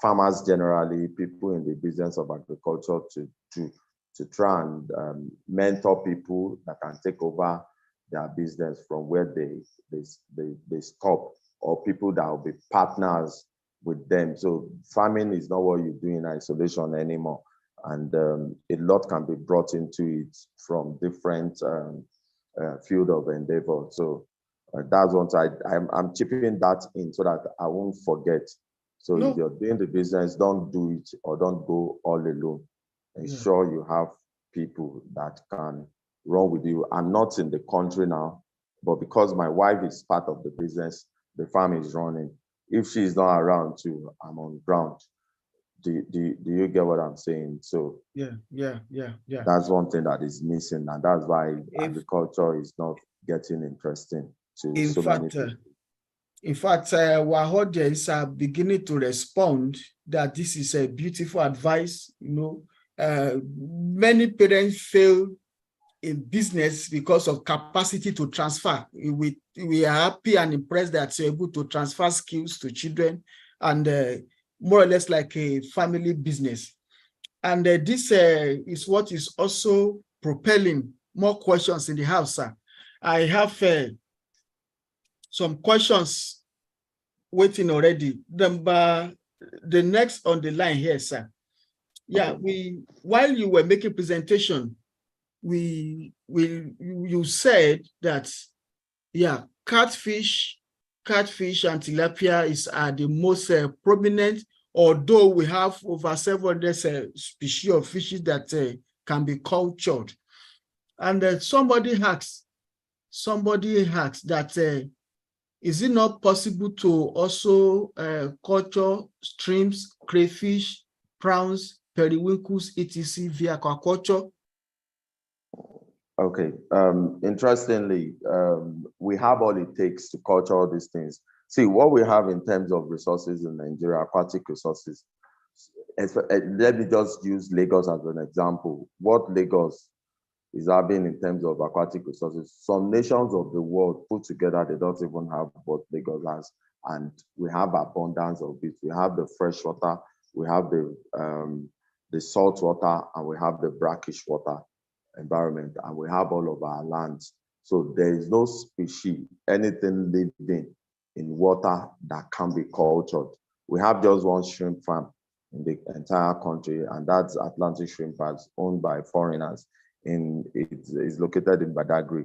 Speaker 4: farmers generally, people in the business of agriculture, to try and mentor people that can take over their business from where they stop, or people that will be partners with them. So farming is not what you do in isolation anymore. And a lot can be brought into it from different field of endeavor. So that's one side. I'm chipping that in so that I won't forget. So if you're doing the business, don't do it or don't go all alone. Ensure you have people that can run with you. I'm not in the country now, but because my wife is part of the business, the farm is running. If she's not around too, I'm on ground. Do you get what I'm saying? So
Speaker 3: yeah.
Speaker 4: That's one thing that is missing, and that's why agriculture is not getting interesting to so many people.
Speaker 3: In fact, our audience are beginning to respond that this is a beautiful advice. Many parents fail in business because of capacity to transfer. We are happy and impressed that you're able to transfer skills to children, and more or less like a family business. And this is what is also propelling more questions in the house, sir. I have some questions waiting already. The next on the line here, sir. Yeah, while you were making presentation, you said that, yeah, catfish and tilapia are the most prominent, although we have over 700 species of fishes that can be cultured. And somebody asks that, is it not possible to also culture shrimps, crayfish, prawns, periwinkles, etc. via aquaculture?
Speaker 4: Okay. Interestingly, we have all it takes to culture all these things. See, what we have in terms of resources in Nigeria, aquatic resources, let me just use Lagos as an example. What Lagos is having in terms of aquatic resources, some nations of the world put together, they don't even have what Lagos has. And we have abundance of it. We have the fresh water, we have the salt water, and we have the brackish water environment, and we have all of our lands. So there is no species, anything living in water that can be cultured. We have just one shrimp farm in the entire country, and that's Atlantic Shrimp Farms, owned by foreigners. It is located in Badagry,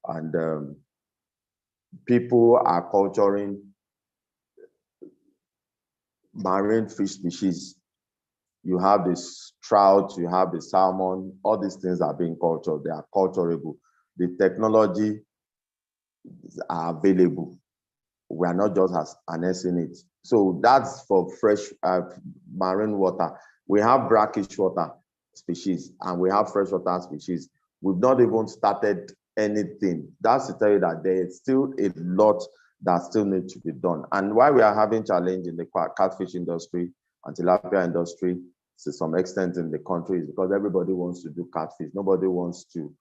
Speaker 4: and people are culturing marine fish species. You have this trout, you have the salmon, all these things are being cultured, they are culturable. The technology are available. We are not just harnessing it. So that's for fresh marine water. We have brackish water species and we have freshwater species. We've not even started anything. That's to tell you that there is still a lot that still needs to be done. And why we are having challenge in the catfish industry and tilapia industry to some extent in the country is because everybody wants to do catfish. Nobody wants to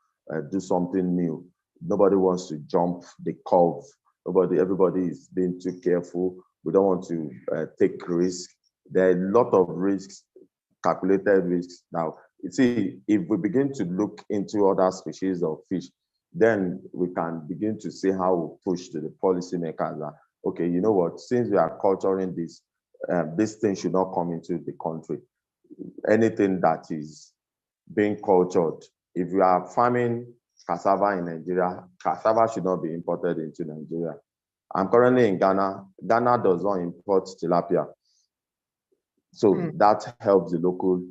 Speaker 4: do something new. Nobody wants to jump the curve. Everybody is being too careful. We don't want to take risks. There are a lot of risks, calculated risks. Now, you see, if we begin to look into other species of fish, then we can begin to see how we push to the policymakers that, okay, you know what, since we are culturing this, this thing should not come into the country. Anything that is being cultured, if you are farming cassava in Nigeria, cassava should not be imported into Nigeria. I'm currently in Ghana. Ghana does not import tilapia. So that helps the local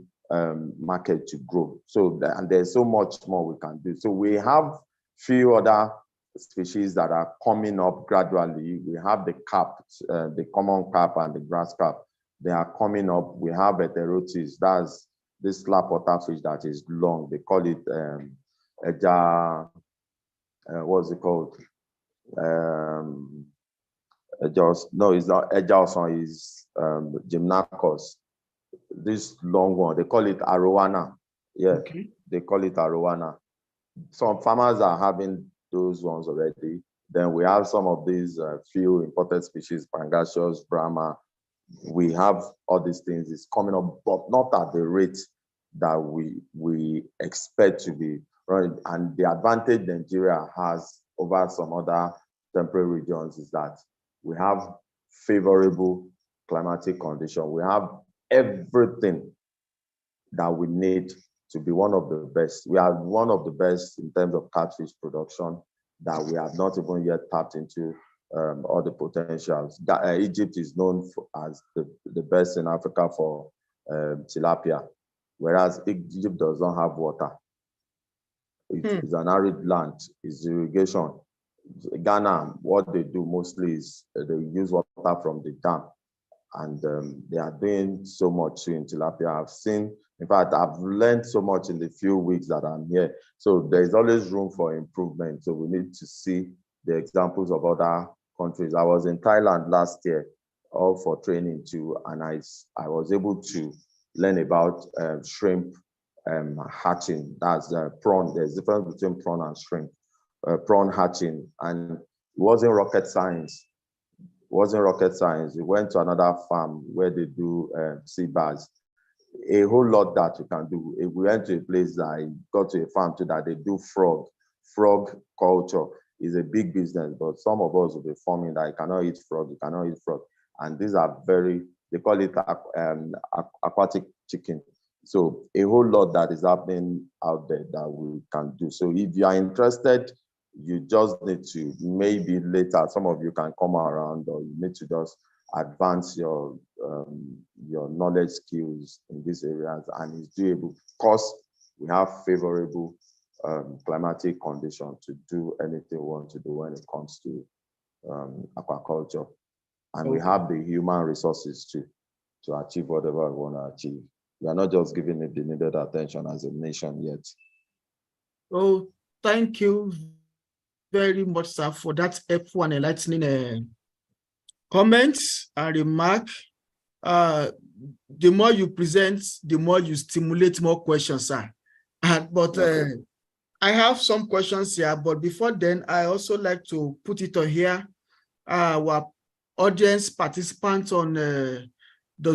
Speaker 4: market to grow. So, and there's so much more we can do. So we have few other species that are coming up gradually. We have the carp, the common carp and the grass carp. They are coming up. We have heterotis, that's this slap water fish that is long. They call it what's it called? No, it's not Ejaoson, is Gymnacus. This long one, they call it arowana. Yeah,
Speaker 3: Okay.
Speaker 4: they call it arowana. Some farmers are having those ones already. Then we have some of these few imported species, pangasius, Brahma. We have all these things. It's coming up, but not at the rate that we expect to be running. And the advantage Nigeria has over some other temperate regions is that we have favorable climatic conditions. We have everything that we need to be one of the best. We are one of the best in terms of catfish production that we have not even yet tapped into all the potentials. Egypt is known as the best in Africa for tilapia, whereas Egypt does not have water. It is an arid land, it's irrigation. Ghana, what they do mostly is they use water from the dam, and they are doing so much in tilapia. I've seen, in fact, I've learned so much in the few weeks that I'm here. So there's always room for improvement. So we need to see the examples of other countries. I was in Thailand last year, all for training too, and I was able to learn about shrimp hatching. That's prawn. There's a difference between prawn and shrimp. Prawn hatching, and it wasn't rocket science. Wasn't rocket science. We went to another farm where they do sea bass. A whole lot that you can do. If we went to a place that I got to a farm too that they do frog culture is a big business, but some of us will be forming that you cannot eat frog, you cannot eat frog. And these are they call it aquatic chicken. So a whole lot that is happening out there that we can do. So if you are interested, you just need to, maybe later, some of you can come around, or you need to just advance your knowledge skills in these areas, and it's doable because we have favorable climatic conditions to do anything we want to do when it comes to aquaculture. And we have the human resources to achieve whatever we want to achieve. We are not just giving it the needed attention as a nation yet.
Speaker 3: Oh, thank you very much, sir, for that helpful and enlightening comments and remark. The more you present, the more you stimulate more questions, sir. But I have some questions here, but before then, I also like to put it on here. Our audience participants on the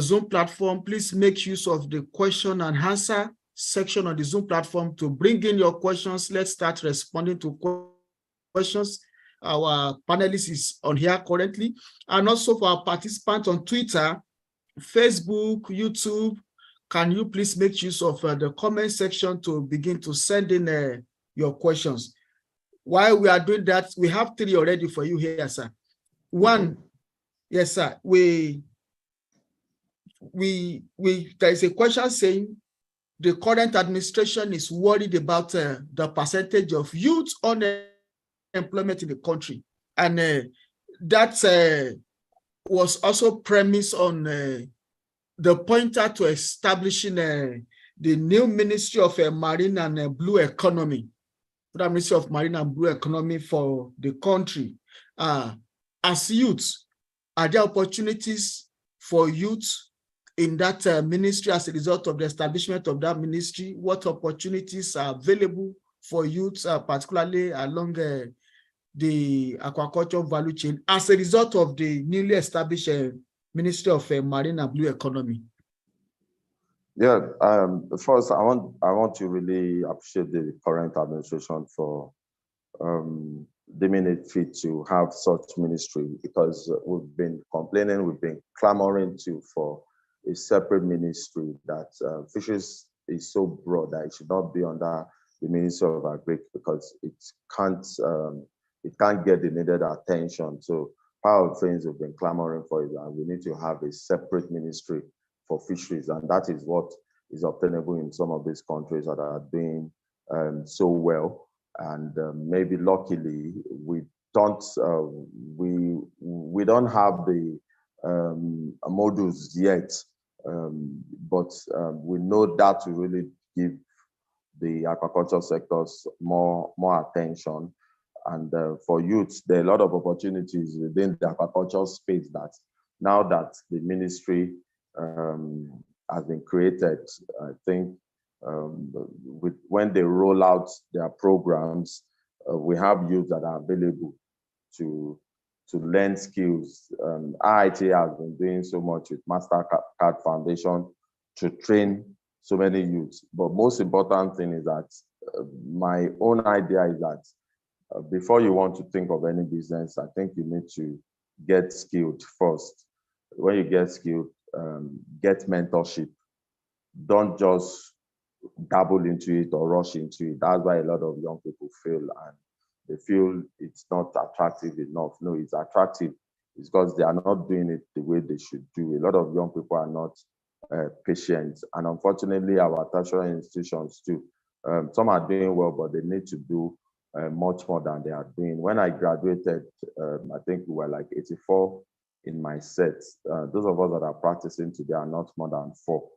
Speaker 3: Zoom platform, please make use of the question and answer section on the Zoom platform to bring in your questions. Let's start responding to questions. Our panelist is on here currently, and also for our participants on Twitter, Facebook, YouTube, can you please make use of the comment section to begin to send in your questions? While we are doing that, we have 3 already for you here, sir. One, yes, sir. There is a question saying the current administration is worried about the percentage of youth unemployment in the country, and that was also premised on the pointer to establishing the new Ministry of Marine and Blue Economy, the Ministry of Marine and Blue Economy for the country. As youth, are there opportunities for youth in that ministry as a result of the establishment of that ministry? What opportunities are available for youth, particularly along the aquaculture value chain as a result of the newly established Ministry of Marine and Blue Economy?
Speaker 4: Yeah, first, I want to really appreciate the current administration for deeming it fit to have such ministry, because we've been complaining, we've been clamoring for a separate ministry. That fisheries is so broad that it should not be under the Ministry of Agri, because it can't get the needed attention. So part of things we've been clamoring for is that we need to have a separate ministry for fisheries, and that is what is obtainable in some of these countries that are doing so well. And maybe luckily we don't have the modules yet, but we know that to really give the aquaculture sectors more attention. And for youth, there are a lot of opportunities within the aquaculture space that now that the ministry has been created, I think When they roll out their programs, we have youth that are available to learn skills. IIT has been doing so much with Mastercard Foundation to train so many youths. But most important thing is that my own idea is that before you want to think of any business, I think you need to get skilled first. When you get skilled, get mentorship. Don't just dabble into it or rush into it. That's why a lot of young people fail, and they feel it's not attractive enough. No, it's attractive. It's because they are not doing it the way they should do. A lot of young people are not patient. And unfortunately, our tertiary institutions too, some are doing well, but they need to do much more than they are doing. When I graduated, I think we were like 84 in my set. Those of us that are practicing today are not more than 4.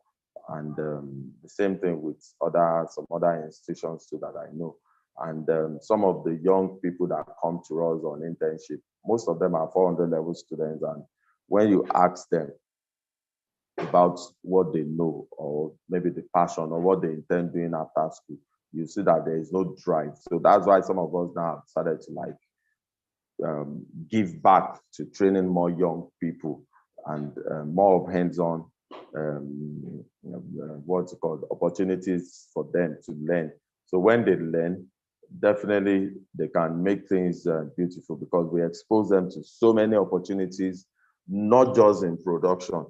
Speaker 4: And the same thing with some other institutions too that I know. And some of the young people that come to us on internship, most of them are 400 level students. And when you ask them about what they know, or maybe the passion, or what they intend doing after school, you see that there is no drive. So that's why some of us now have started to give back to training more young people and more of hands-on what's it called, opportunities for them to learn. So when they learn, definitely they can make things beautiful, because we expose them to so many opportunities, not just in production.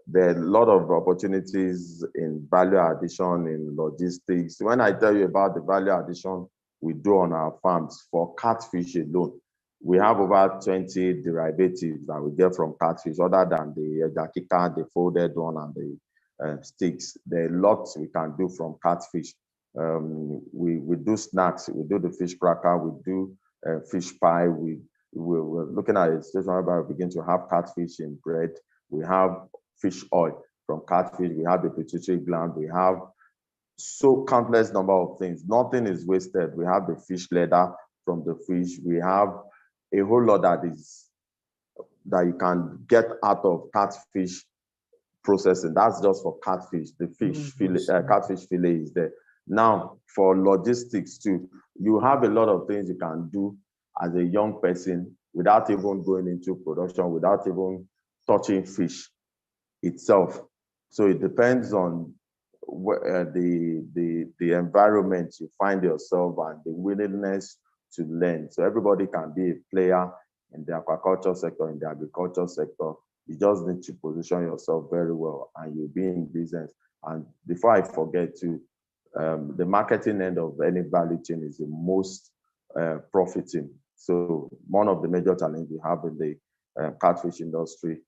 Speaker 4: There are a lot of opportunities in value addition, in logistics. When I tell you about the value addition we do on our farms for catfish alone, we have over 20 derivatives that we get from catfish, other than the jakika, the folded one, and the sticks. There are lots we can do from catfish. We do snacks, we do the fish cracker, we do fish pie. We're looking at a situation where we begin to have catfish in bread. We have fish oil from catfish. We have the pituitary gland. We have so countless number of things. Nothing is wasted. We have the fish leather from the fish. We have a whole lot that you can get out of catfish processing. That's just for catfish. The fish fillet, catfish fillet is there. Now, for logistics too, you have a lot of things you can do as a young person without even going into production, without even touching fish itself. So it depends on the environment you find yourself and the willingness to learn. So everybody can be a player in the aquaculture sector, in the agriculture sector. You just need to position yourself very well, and you'll be in business. And before I forget to, the marketing end of any value chain is the most profiting. So one of the major challenges we have in the catfish industry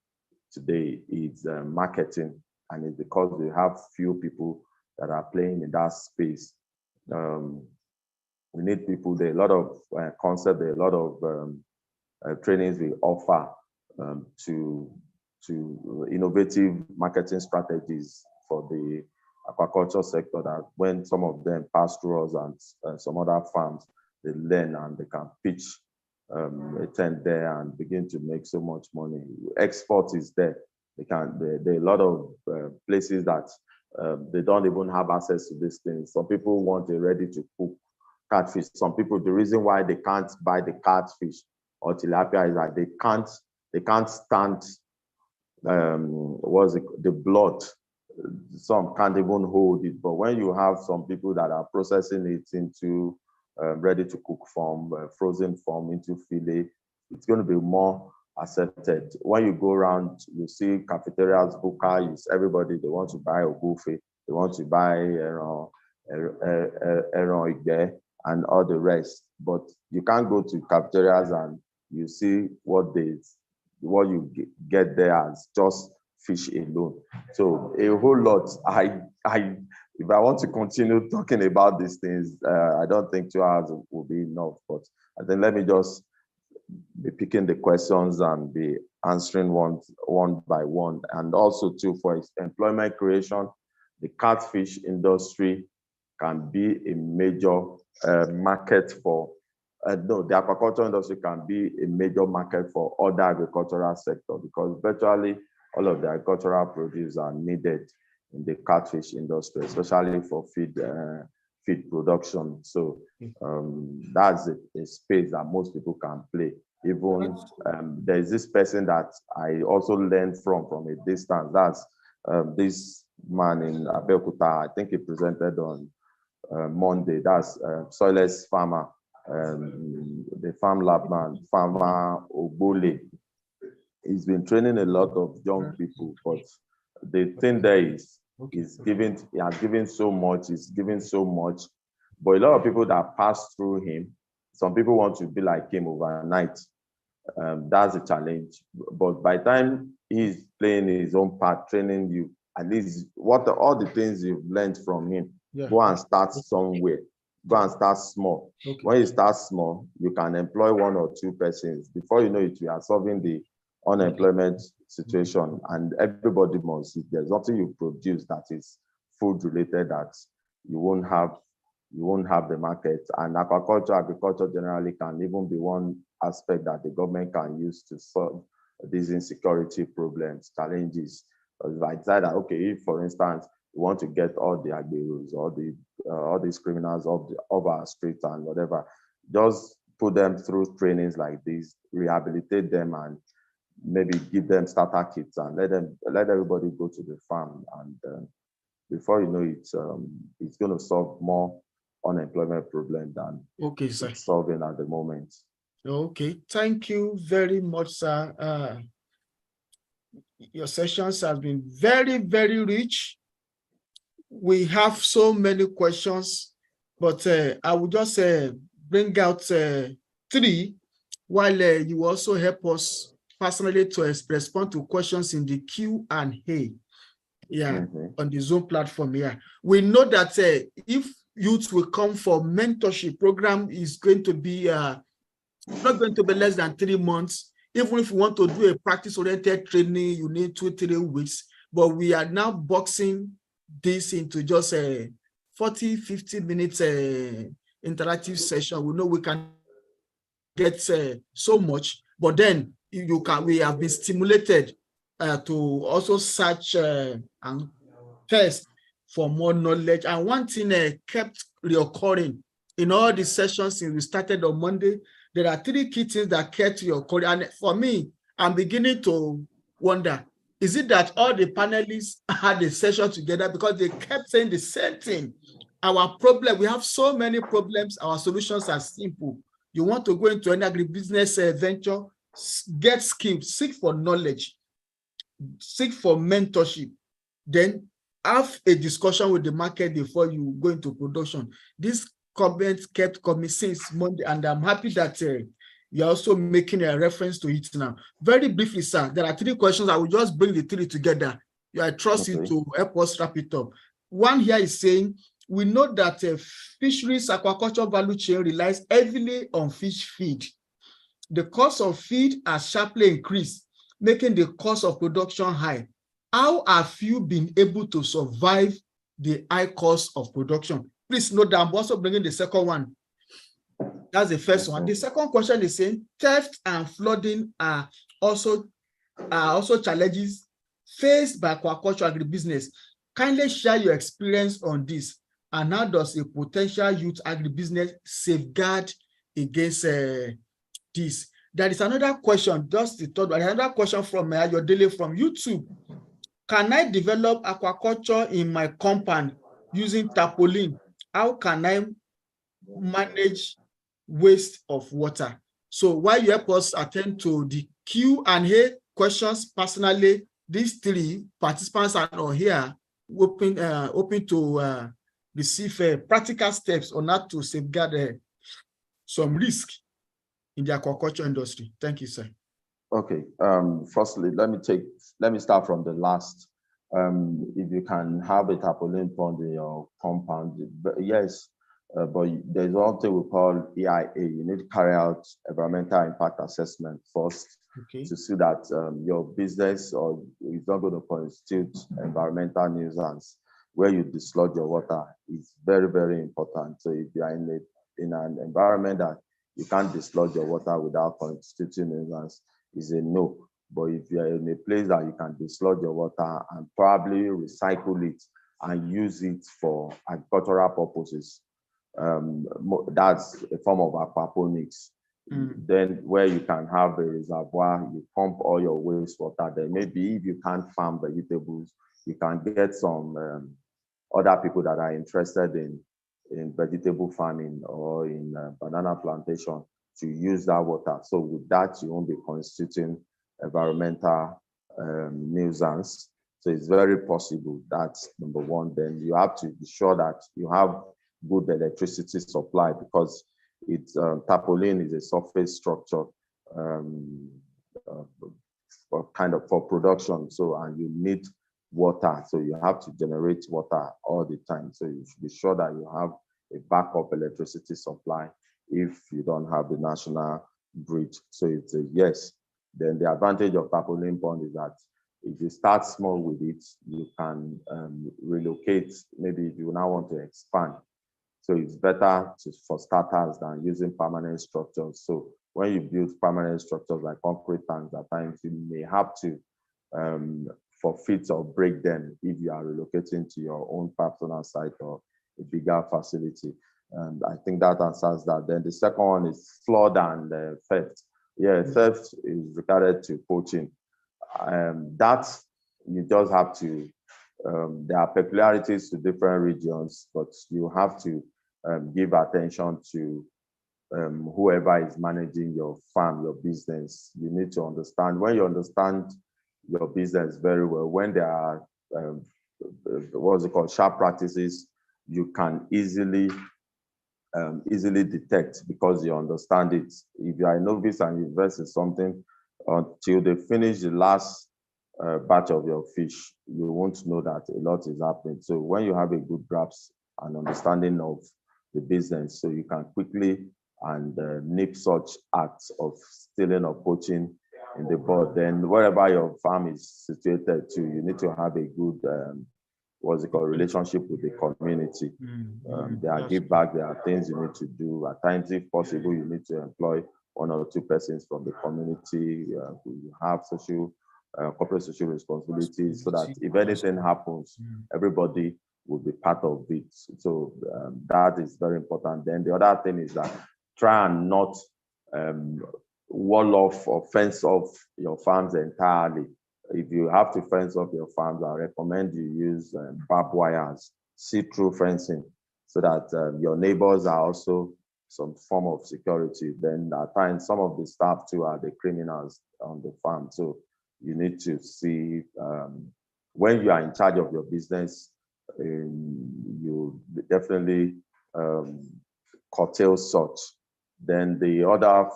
Speaker 4: today is marketing, and it's because we have few people that are playing in that space. We need people. There are a lot of concepts, there are a lot of trainings we offer to innovative marketing strategies for the aquaculture sector, that when some of them pass through us and some other farms, they learn and they can pitch a tent there and begin to make so much money. Export is there. There are a lot of places that they don't even have access to these things. Some people want a ready-to-cook catfish. Some people, the reason why they can't buy the catfish or tilapia is that they can't stand the blood. Some can't even hold it. But when you have some people that are processing it into ready-to-cook form, frozen form, into fillet, it's going to be more accepted. When you go around, you see cafeterias, bukas, everybody, they want to buy a buffet, they want to buy and all the rest. But you can't go to cafeterias and you see what you get there as just fish alone. So a whole lot. If I want to continue talking about these things, I don't think 2 hours will be enough. But I think let me just be picking the questions and be answering one by one. And also too, for employment creation, the catfish industry can be a major market for, the aquaculture industry can be a major market for other agricultural sector, because virtually all of the agricultural produce are needed in the catfish industry, especially for feed production. So that's a space that most people can play. Even there's this person that I also learned from a distance. That's this man in Abeokuta. I think he presented on Monday. That's Soilless Farmer, the farm lab man, Farmer Obole. He's been training a lot of young people, but the thing there is he has given so much, he's given so much. But a lot of people that pass through him, some people want to be like him overnight. That's a challenge. But by the time he's playing his own part, training you, at least all the things you've learned from him, go and start somewhere. Go and start small. When you start small, you can employ 1 or 2 persons. Before you know it, you are solving the unemployment situation, and everybody must see there's nothing you produce that is food related that you won't have the market. And agriculture generally can even be one aspect that the government can use to solve these insecurity problems, challenges. If I decide that, okay, if for instance you want to get all the agberos, all these criminals off our streets and whatever, just put them through trainings like this, rehabilitate them, and maybe give them starter kits and let everybody go to the farm. And before you know it, it's going to solve more unemployment problem than it's solving at the moment.
Speaker 3: Okay, thank you very much, sir. Your sessions have been very, very rich. We have so many questions, but I will just bring out 3, while you also help us personally to respond to questions in the Q&A. On the Zoom platform. We know that if youth will come for mentorship program, is going to be not going to be less than 3 months. Even if you want to do a practice-oriented training, you need 2-3 weeks. But we are now boxing this into just a 40-50 minutes interactive session. We know we can get so much, but then we have been stimulated to also search and test for more knowledge. And one thing kept reoccurring in all the sessions since we started on Monday. There are 3 key things that kept reoccurring. And for me, I'm beginning to wonder, is it that all the panelists had a session together because they kept saying the same thing? Our problem, we have so many problems. Our solutions are simple. You want to go into an agribusiness venture, get skills, seek for knowledge, seek for mentorship, then have a discussion with the market before you go into production. These comments kept coming since Monday, and I'm happy that you're also making a reference to it now. Very briefly, sir, there are 3 questions. I will just bring the 3 together. I trust you to help us wrap it up. One here is saying, we know that fisheries aquaculture value chain relies heavily on fish feed. The cost of feed has sharply increased, making the cost of production high. How have you been able to survive the high cost of production? Please note that I'm also bringing the second one. That's the first one. The second question is saying theft and flooding are also challenges faced by aquaculture agribusiness. Kindly share your experience on this, and how does a potential youth agribusiness safeguard against this? There is another question, just the third one. Another question from Ayodele from YouTube. Can I develop aquaculture in my compound using tarpaulin? How can I manage waste of water? So while you help us attend to the Q&A questions personally, these 3 participants are here open to receive practical steps on how to safeguard some risk in the aquaculture industry. Thank you, sir.
Speaker 4: Okay. Firstly, let me start from the last. If you can have a tarpaulin pond in your compound, yes, but there's one thing we call EIA. You need to carry out environmental impact assessment first to see that your business is not going to constitute environmental nuisance where you dislodge your water. Is very, very important. So if you are in an environment that you can't dislodge your water without constituting nuisance, is a no. But if you're in a place that you can dislodge your water and probably recycle it and use it for agricultural purposes, that's a form of aquaponics. Then where you can have a reservoir, you pump all your wastewater there. Maybe if you can't farm vegetables, you can get some other people that are interested in vegetable farming or in banana plantation to use that water. So with that, you won't be constituting environmental nuisance. So it's very possible. That's number one. Then you have to be sure that you have good electricity supply, because it's tarpaulin is a surface structure kind of for production. So, and you need water. So you have to generate water all the time. So you should be sure that you have a backup electricity supply if you don't have the national grid. So it's a yes. Then the advantage of tarpaulin pond is that if you start small with it, you can relocate. Maybe if you now want to expand. So it's better for starters than using permanent structures. So when you build permanent structures like concrete tanks, at times you may have to forfeit or break them if you are relocating to your own personal site or a bigger facility. And I think that answers that. Then the second one is flood and theft. Yeah, theft is regarded to poaching. That you just have to, there are peculiarities to different regions, but you have to give attention to whoever is managing your farm, your business. You need to understand, when you understand your business very well, when there are, what's it called, sharp practices, you can easily detect because you understand it. If you are a novice and you invest in something, until they finish the last batch of your fish, you won't know that a lot is happening. So when you have a good grasp and understanding of the business, so you can quickly and nip such acts of stealing or poaching in the bud, then wherever your farm is situated to, you need to have a good what's it called, relationship with the community. There are give back, there are things you need to do. At times, if possible, you need to employ 1 or 2 persons from the community who have social corporate social responsibilities, so that if anything happens, everybody will be part of it. So that is very important. Then the other thing is that try and not wall off or fence off your farms entirely. If you have to fence off your farms, I recommend you use barbed wires, see-through fencing, so that your neighbors are also some form of security. Then at times, some of the staff too are the criminals on the farm. So you need to see, when you are in charge of your business, you definitely curtail such. Then the other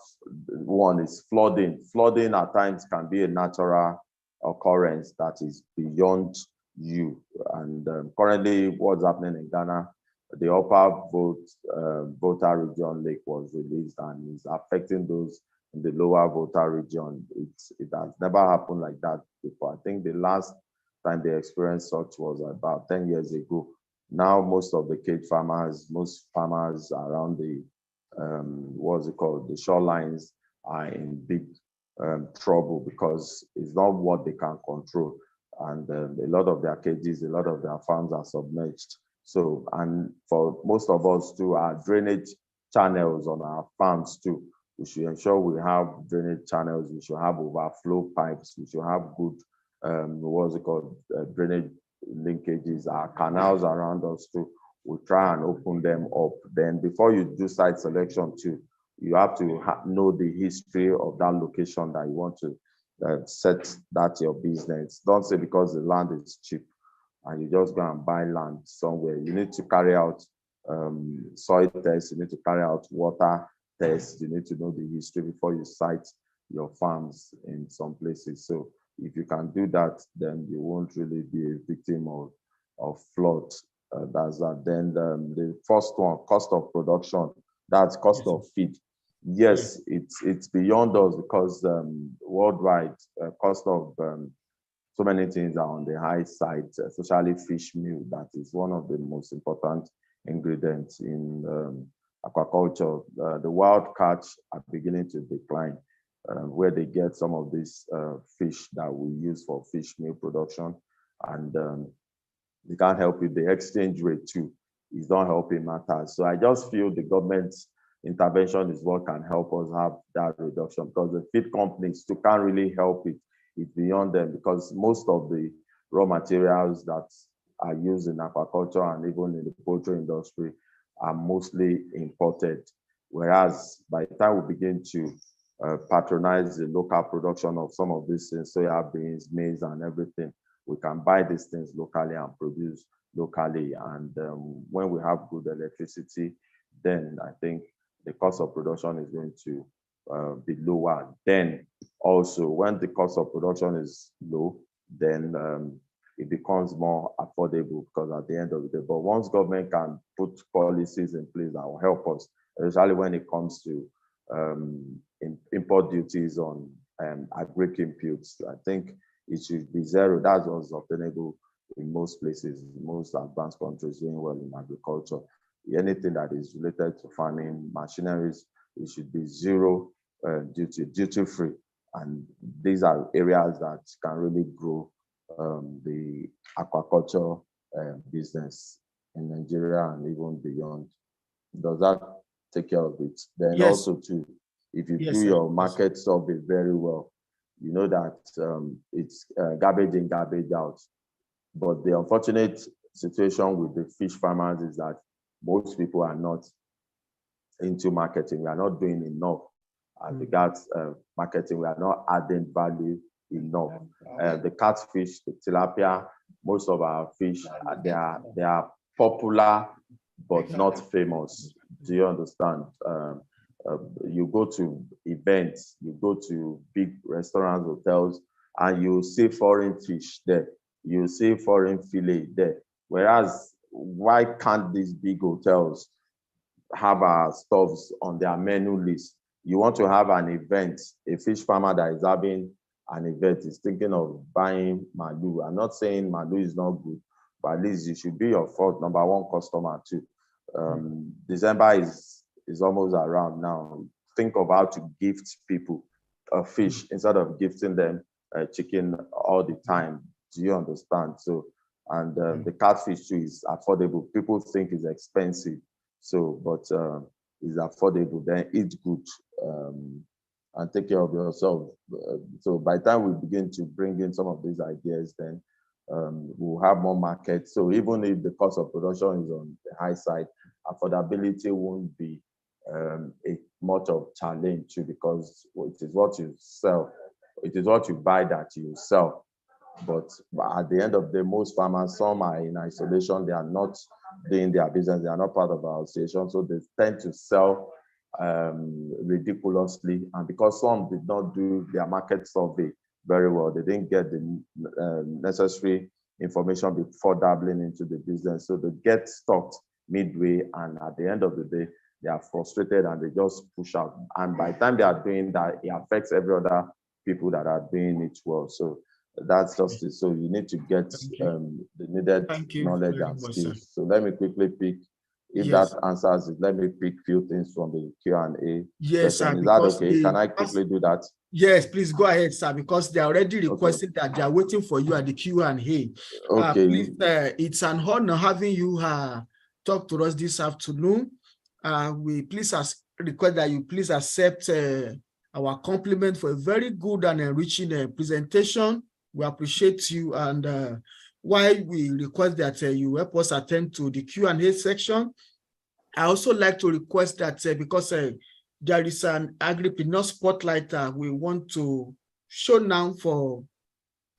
Speaker 4: one is flooding. Flooding at times can be a natural occurrence that is beyond you. And currently, what's happening in Ghana, the upper Volta region lake was released and is affecting those in the lower Volta region. It has never happened like that before. I think the last time they experienced such was about 10 years ago. Now, most of the cage farmers, most farmers around the, what's it called, the shorelines are in big trouble because it's not what they can control. And a lot of their cages, a lot of their farms are submerged. So, and for most of us too, our drainage channels on our farms too, we should ensure we have drainage channels, we should have overflow pipes, we should have good, what's it called, drainage linkages, our canals around us too. We try and open them up. Then before you do site selection too, you have to know the history of that location that you want to set that your business. Don't say because the land is cheap and you just go and buy land somewhere. You need to carry out soil tests, you need to carry out water tests, you need to know the history before you site your farms in some places. So if you can do that, then you won't really be a victim of flood. That's that. Then the first one, cost of production, that's cost of feed. Yes, it's beyond us because worldwide cost of so many things are on the high side, especially fish meal. That is one of the most important ingredients in aquaculture. The wild catch are beginning to decline. where they get some of this fish that we use for fish meal production. And they can't help it. The exchange rate too is not helping matters. So I just feel the government's intervention is what can help us have that reduction, because the feed companies too can't really help it. It's beyond them, because most of the raw materials that are used in aquaculture and even in the poultry industry are mostly imported. Whereas by the time we begin to patronize the local production of some of these things, soya beans, maize, and everything, we can buy these things locally and produce locally. And when we have good electricity, then I think the cost of production is going to be lower. Then also, when the cost of production is low, then it becomes more affordable, because at the end of the day, but once government can put policies in place that will help us, especially when it comes to import duties on agric inputs, I think it should be zero. That's what's obtainable in most places, most advanced countries doing well in agriculture. Anything that is related to farming, machineries, it should be zero duty-free. And these are areas that can really grow the aquaculture business in Nigeria and even beyond. Does that take care of it? Then
Speaker 3: Yes.
Speaker 4: Also too, if you
Speaker 3: Yes,
Speaker 4: do
Speaker 3: sir.
Speaker 4: your market survey very well, you know that it's garbage in, garbage out. But the unfortunate situation with the fish farmers is that most people are not into marketing. We are not doing enough as regards marketing. We are not adding value enough. The catfish, the tilapia, most of our fish, they are popular but not famous. Do you understand? You go to events, you go to big restaurants, hotels, and you see foreign fish there. You see foreign fillet there. Whereas, why can't these big hotels have our stuffs on their menu list? You want to have an event, a fish farmer that is having an event is thinking of buying Malu. I'm not saying Malu is not good, but at least you should be your first number one customer too. December is almost around now. Think of how to gift people a fish instead of gifting them chicken all the time. Do you understand? So, and the catfish too is affordable. People think it's expensive, so but it's affordable. Then eat good and take care of yourself. So by the time we begin to bring in some of these ideas, then we'll have more markets. So even if the cost of production is on the high side, affordability won't be a much of challenge too, because it is what you sell, it is what you buy that you sell. But at the end of the day, most farmers, some are in isolation, they are not doing their business, they are not part of our association, so they tend to sell ridiculously. And because some did not do their market survey very well, they didn't get the necessary information before dabbling into the business, so they get stopped midway, and at the end of the day, they are frustrated and they just push out. And by the time they are doing that, it affects every other people that are doing it well. So that's just it. So you need to get the needed knowledge and skills. So let me quickly pick, if that answers it, let me pick few things from the Q&A session. Is that okay? Can I quickly do that?
Speaker 3: Yes, please go ahead, sir, because they are already requesting that they are waiting for you at the Q&A.
Speaker 4: Okay.
Speaker 3: Please, it's an honor having you talk to us this afternoon. We please request that you please accept our compliment for a very good and enriching presentation. We appreciate you, and while we request that you help us attend to the Q&A section, I also like to request that because there is an agripreneur spotlight we want to show now for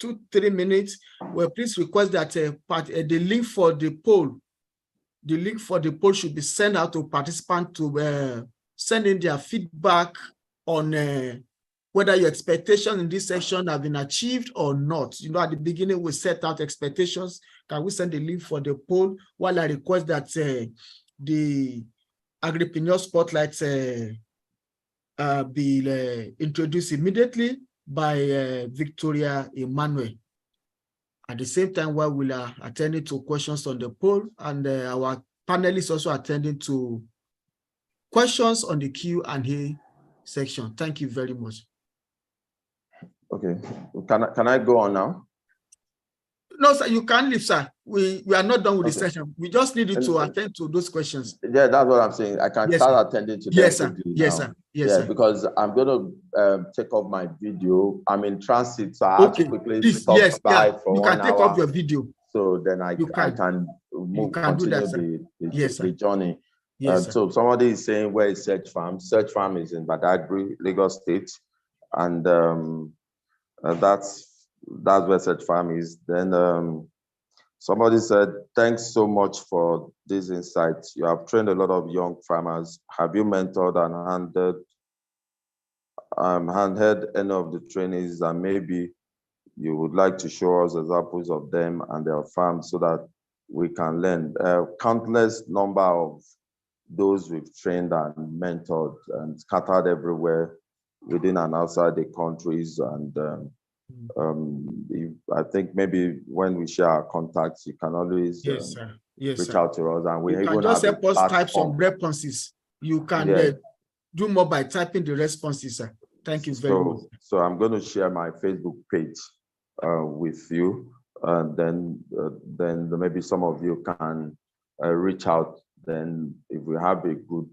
Speaker 3: 2-3 minutes. Well, please request that the link for the poll, should be sent out to participants to send in their feedback on whether your expectations in this section have been achieved or not. You know, at the beginning, we set out expectations. Can we send the link for the poll? While I request that the agripreneur spotlight be introduced immediately by Victoria Emmanuel. At the same time, while we are attending to questions on the poll, and our panelists also attending to questions on the Q&A section. Thank you very much.
Speaker 4: Okay. Can I go on now?
Speaker 3: No, sir, you can't leave, sir. We are not done with the
Speaker 4: Okay.
Speaker 3: session. We just need you to attend to those questions.
Speaker 4: Yeah, that's what I'm saying. I can
Speaker 3: Yes,
Speaker 4: start
Speaker 3: sir.
Speaker 4: attending to them
Speaker 3: Yes, sir.
Speaker 4: quickly
Speaker 3: Yes,
Speaker 4: now.
Speaker 3: sir. Yes,
Speaker 4: Yeah,
Speaker 3: sir.
Speaker 4: because I'm going to take off my video. I'm in transit, so I have to
Speaker 3: Okay,
Speaker 4: quickly
Speaker 3: please,
Speaker 4: stop
Speaker 3: yes,
Speaker 4: by
Speaker 3: yeah.
Speaker 4: for
Speaker 3: You
Speaker 4: 1
Speaker 3: can take off
Speaker 4: hour.
Speaker 3: your video.
Speaker 4: So then I
Speaker 3: You
Speaker 4: can
Speaker 3: You can do that, sir.
Speaker 4: continue
Speaker 3: Yes,
Speaker 4: the
Speaker 3: sir.
Speaker 4: journey.
Speaker 3: Yes, sir.
Speaker 4: So somebody is saying, where is Search Farm? Search Farm is in Badagry, Lagos State, and that's where Search Farm is. Then somebody said, thanks so much for these insights. You have trained a lot of young farmers. Have you mentored and handheld any of the trainees, and maybe you would like to show us examples of them and their farms so that we can learn? Countless number of those we've trained and mentored and scattered everywhere within and outside the countries. And I think maybe when we share our contacts, you can always
Speaker 3: Yes, sir. Yes,
Speaker 4: reach
Speaker 3: sir.
Speaker 4: out to us, and we
Speaker 3: You can
Speaker 4: even
Speaker 3: just
Speaker 4: have a
Speaker 3: help us type some
Speaker 4: platform.
Speaker 3: responses. You can
Speaker 4: Yeah.
Speaker 3: do more by typing the responses, sir. Thank you very much.
Speaker 4: So I'm going to share my Facebook page with you, and then maybe some of you can reach out. Then if we have a good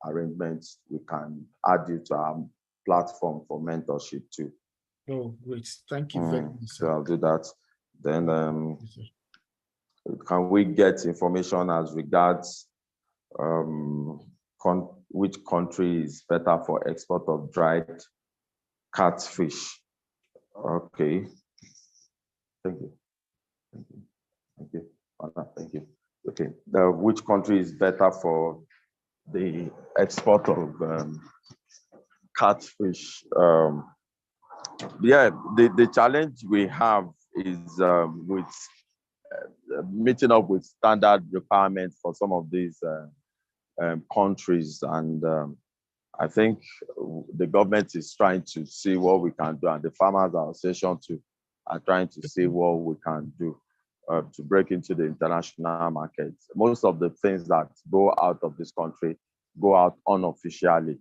Speaker 4: arrangement, we can add you to our platform for mentorship too.
Speaker 3: Oh, great. Thank you very much,
Speaker 4: So
Speaker 3: sir.
Speaker 4: I'll do that. Then
Speaker 3: Yes, sir.
Speaker 4: can we get information as regards which country is better for export of dried catfish? Okay. Thank you. Thank you. Thank you. Thank you. Okay. Which country is better for the export of catfish? Yeah, the challenge we have is with meeting up with standard requirements for some of these countries, and I think the government is trying to see what we can do, and the Farmers Association too are trying to see what we can do to break into the international market. Most of the things that go out of this country go out unofficially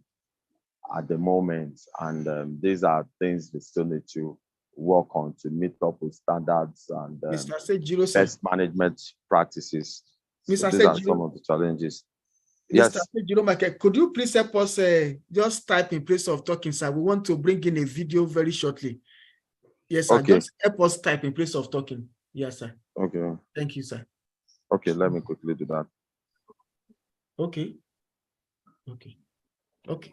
Speaker 4: at the moment, and these are things we still need to work on to meet up with standards and
Speaker 3: Mr. Sejiro, sir.
Speaker 4: best management practices. So
Speaker 3: Mr.
Speaker 4: these are
Speaker 3: Sejiro.
Speaker 4: some of the challenges.
Speaker 3: Mr.
Speaker 4: Yes.
Speaker 3: Sejiro, could you please help us just type in place of talking, sir? We want to bring in a video very shortly. Yes, sir.
Speaker 4: Okay.
Speaker 3: Just help us type in place of talking. Yes, sir.
Speaker 4: Okay.
Speaker 3: Thank you, sir.
Speaker 4: Okay, let me quickly do that.
Speaker 3: Okay. Okay. Okay.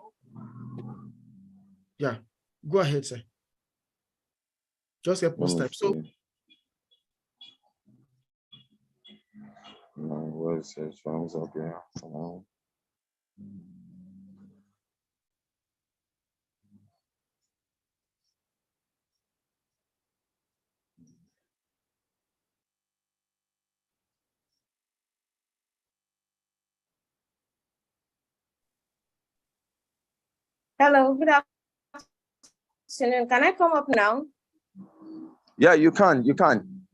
Speaker 3: Yeah. Go ahead, sir. Just help us type. So
Speaker 4: no, where is it? Okay.
Speaker 2: Hello, good afternoon. Can I come up now?
Speaker 4: Yeah, you can. You can.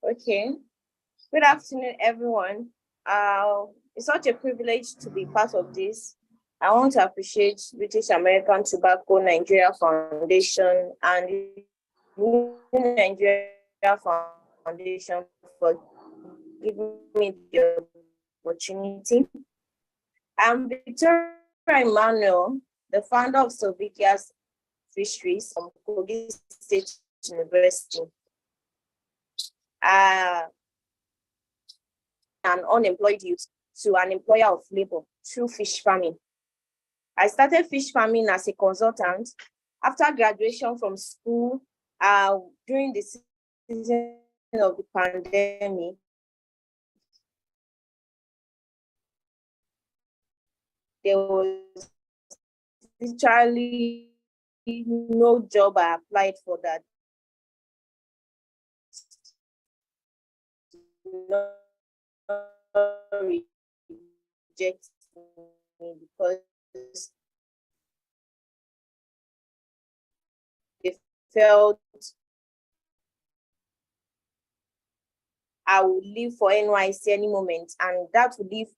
Speaker 2: Okay. Good afternoon, everyone. It's such a privilege to be part of this. I want to appreciate British American Tobacco Nigeria Foundation and Nigeria Foundation for giving me the opportunity. I'm Victoria Emmanuel, the founder of Slovakia's Fisheries from Kogi State University. An unemployed youth to an employer of labor through fish farming. I started fish farming as a consultant after graduation from school during the season of the pandemic. There was literally no job I applied for that reject me because they felt
Speaker 5: I would leave for NYC any moment, and that would leave.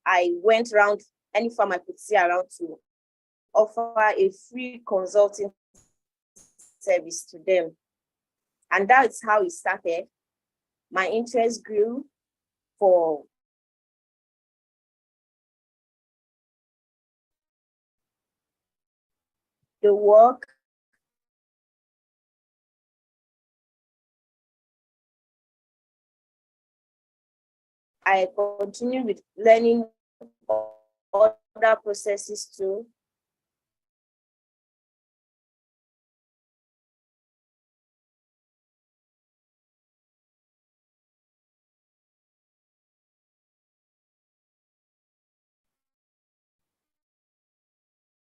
Speaker 5: I went around any farm I could see around to offer a free consulting service to them. And that's how it started. My interest grew for the work. I continued with learning other processes too.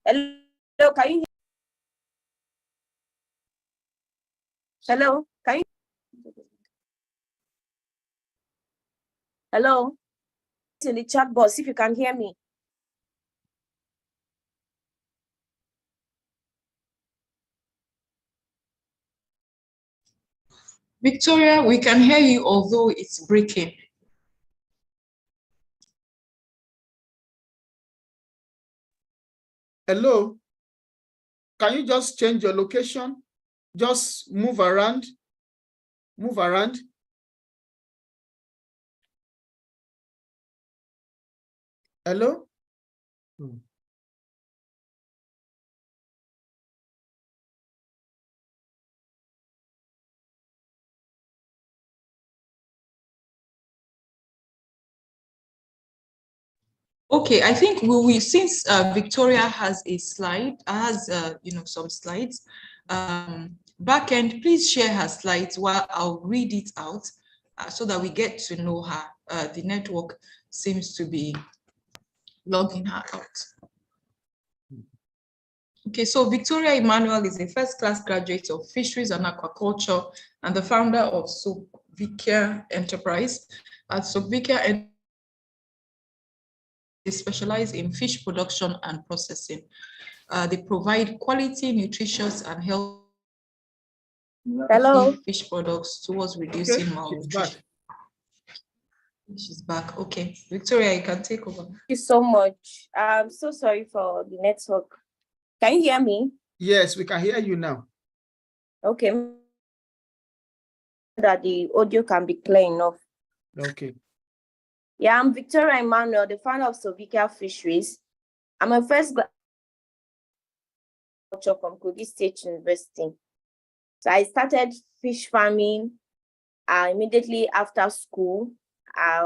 Speaker 5: Hello, can you hear? Hello, can you? Hello, in the chat box if you can hear me.
Speaker 6: Victoria, we can hear you, although it's breaking.
Speaker 3: Hello, can you just change your location? Just move around. Move around. Hello?
Speaker 6: Okay, I think since Victoria has a slide, some slides. Backend, please share her slides while I'll read it out so that we get to know her. The network seems to be logging her out. Okay, so Victoria Emmanuel is a first-class graduate of Fisheries and Aquaculture and the founder of Sovikia Enterprise. At Sovikia, they specialize in fish production and processing. They provide quality, nutritious, and healthy fish products towards reducing malnutrition. She's back. Okay, Victoria, you can take over.
Speaker 5: Thank you so much. I'm so sorry for the network. Can you hear me?
Speaker 3: Yes, we can hear you now.
Speaker 5: Okay. That the audio can be clear enough.
Speaker 3: Okay.
Speaker 5: Yeah, I'm Victoria Emmanuel, the founder of Sovikia Fisheries. I'm a first graduate from Kogi State University. So I started fish farming immediately after school. I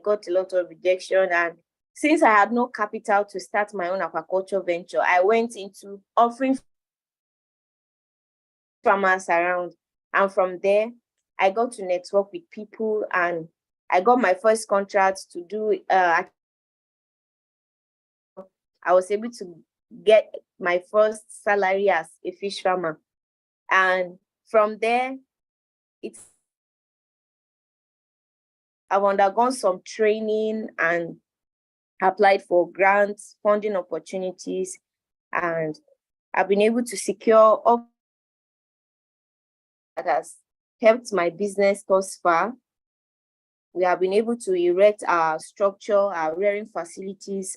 Speaker 5: got a lot of rejection, and since I had no capital to start my own aquaculture venture, I went into offering farmers around. And from there, I got to network with people, and I got my first contract to do. I was able to get my first salary as a fish farmer. And from there, I've undergone some training and applied for grants, funding opportunities, and I've been able to secure all that has helped my business thus far. We have been able to erect our structure, our rearing facilities,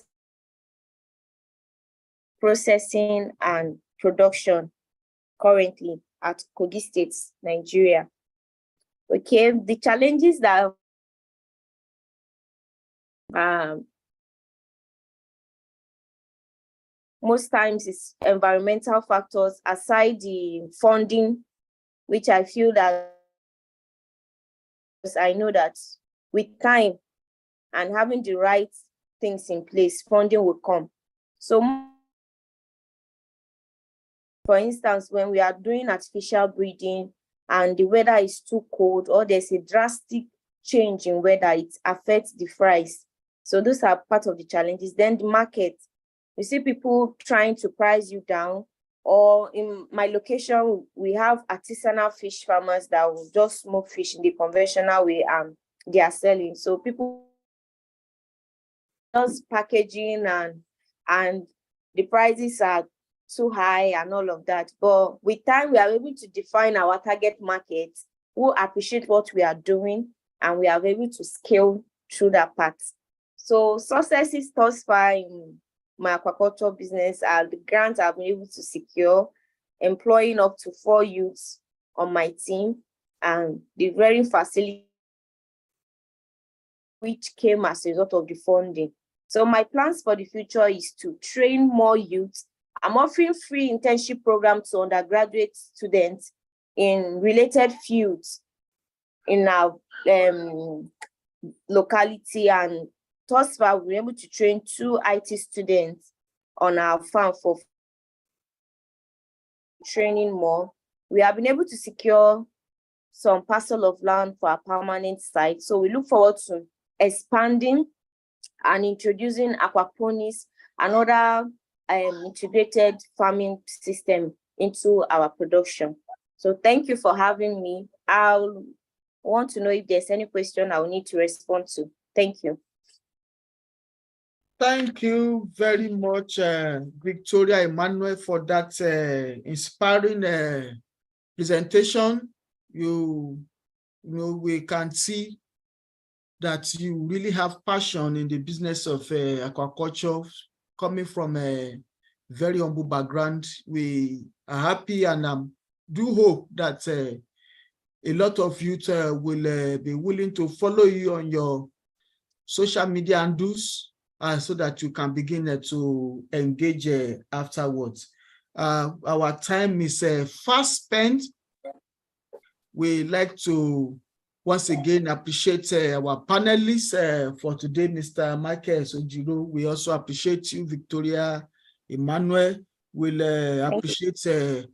Speaker 5: processing and production currently at Kogi State, Nigeria. Okay, the challenges that most times is environmental factors, aside the funding, which I feel that I know that with time and having the right things in place, funding will come. So, for instance, when we are doing artificial breeding and the weather is too cold or there's a drastic change in weather, it affects the price. So those are part of the challenges. Then the market, you see people trying to price you down, or in my location, we have artisanal fish farmers that will just smoke fish in the conventional way and they are selling. So people just packaging and the prices are too high and all of that. But with time, we are able to define our target market, who appreciate what we are doing, and we are able to scale through that part. So successes thus far in my aquaculture business are the grants I've been able to secure, employing up to 4 youths on my team, and the rearing facility which came as a result of the funding. So my plans for the future is to train more youths. I'm offering free internship programs to undergraduate students in related fields in our locality, and thus far we're able to train 2 IT students on our farm for training more. We have been able to secure some parcel of land for our permanent site. So we look forward to expanding and introducing aquaponics and other integrated farming system into our production. So thank you for having me. I'll want to know if there's any question I will need to respond to. Thank you.
Speaker 3: Thank you very much, Victoria Emmanuel, for that inspiring presentation. You know, we can see that you really have passion in the business of aquaculture, coming from a very humble background. We are happy, and do hope that a lot of youth will be willing to follow you on your social media handles, so that you can begin to engage afterwards. Our time is fast spent. We like to once again appreciate our panelists for today, Mr. Michael Sojiro. We also appreciate you, Victoria Emmanuel. We'll appreciate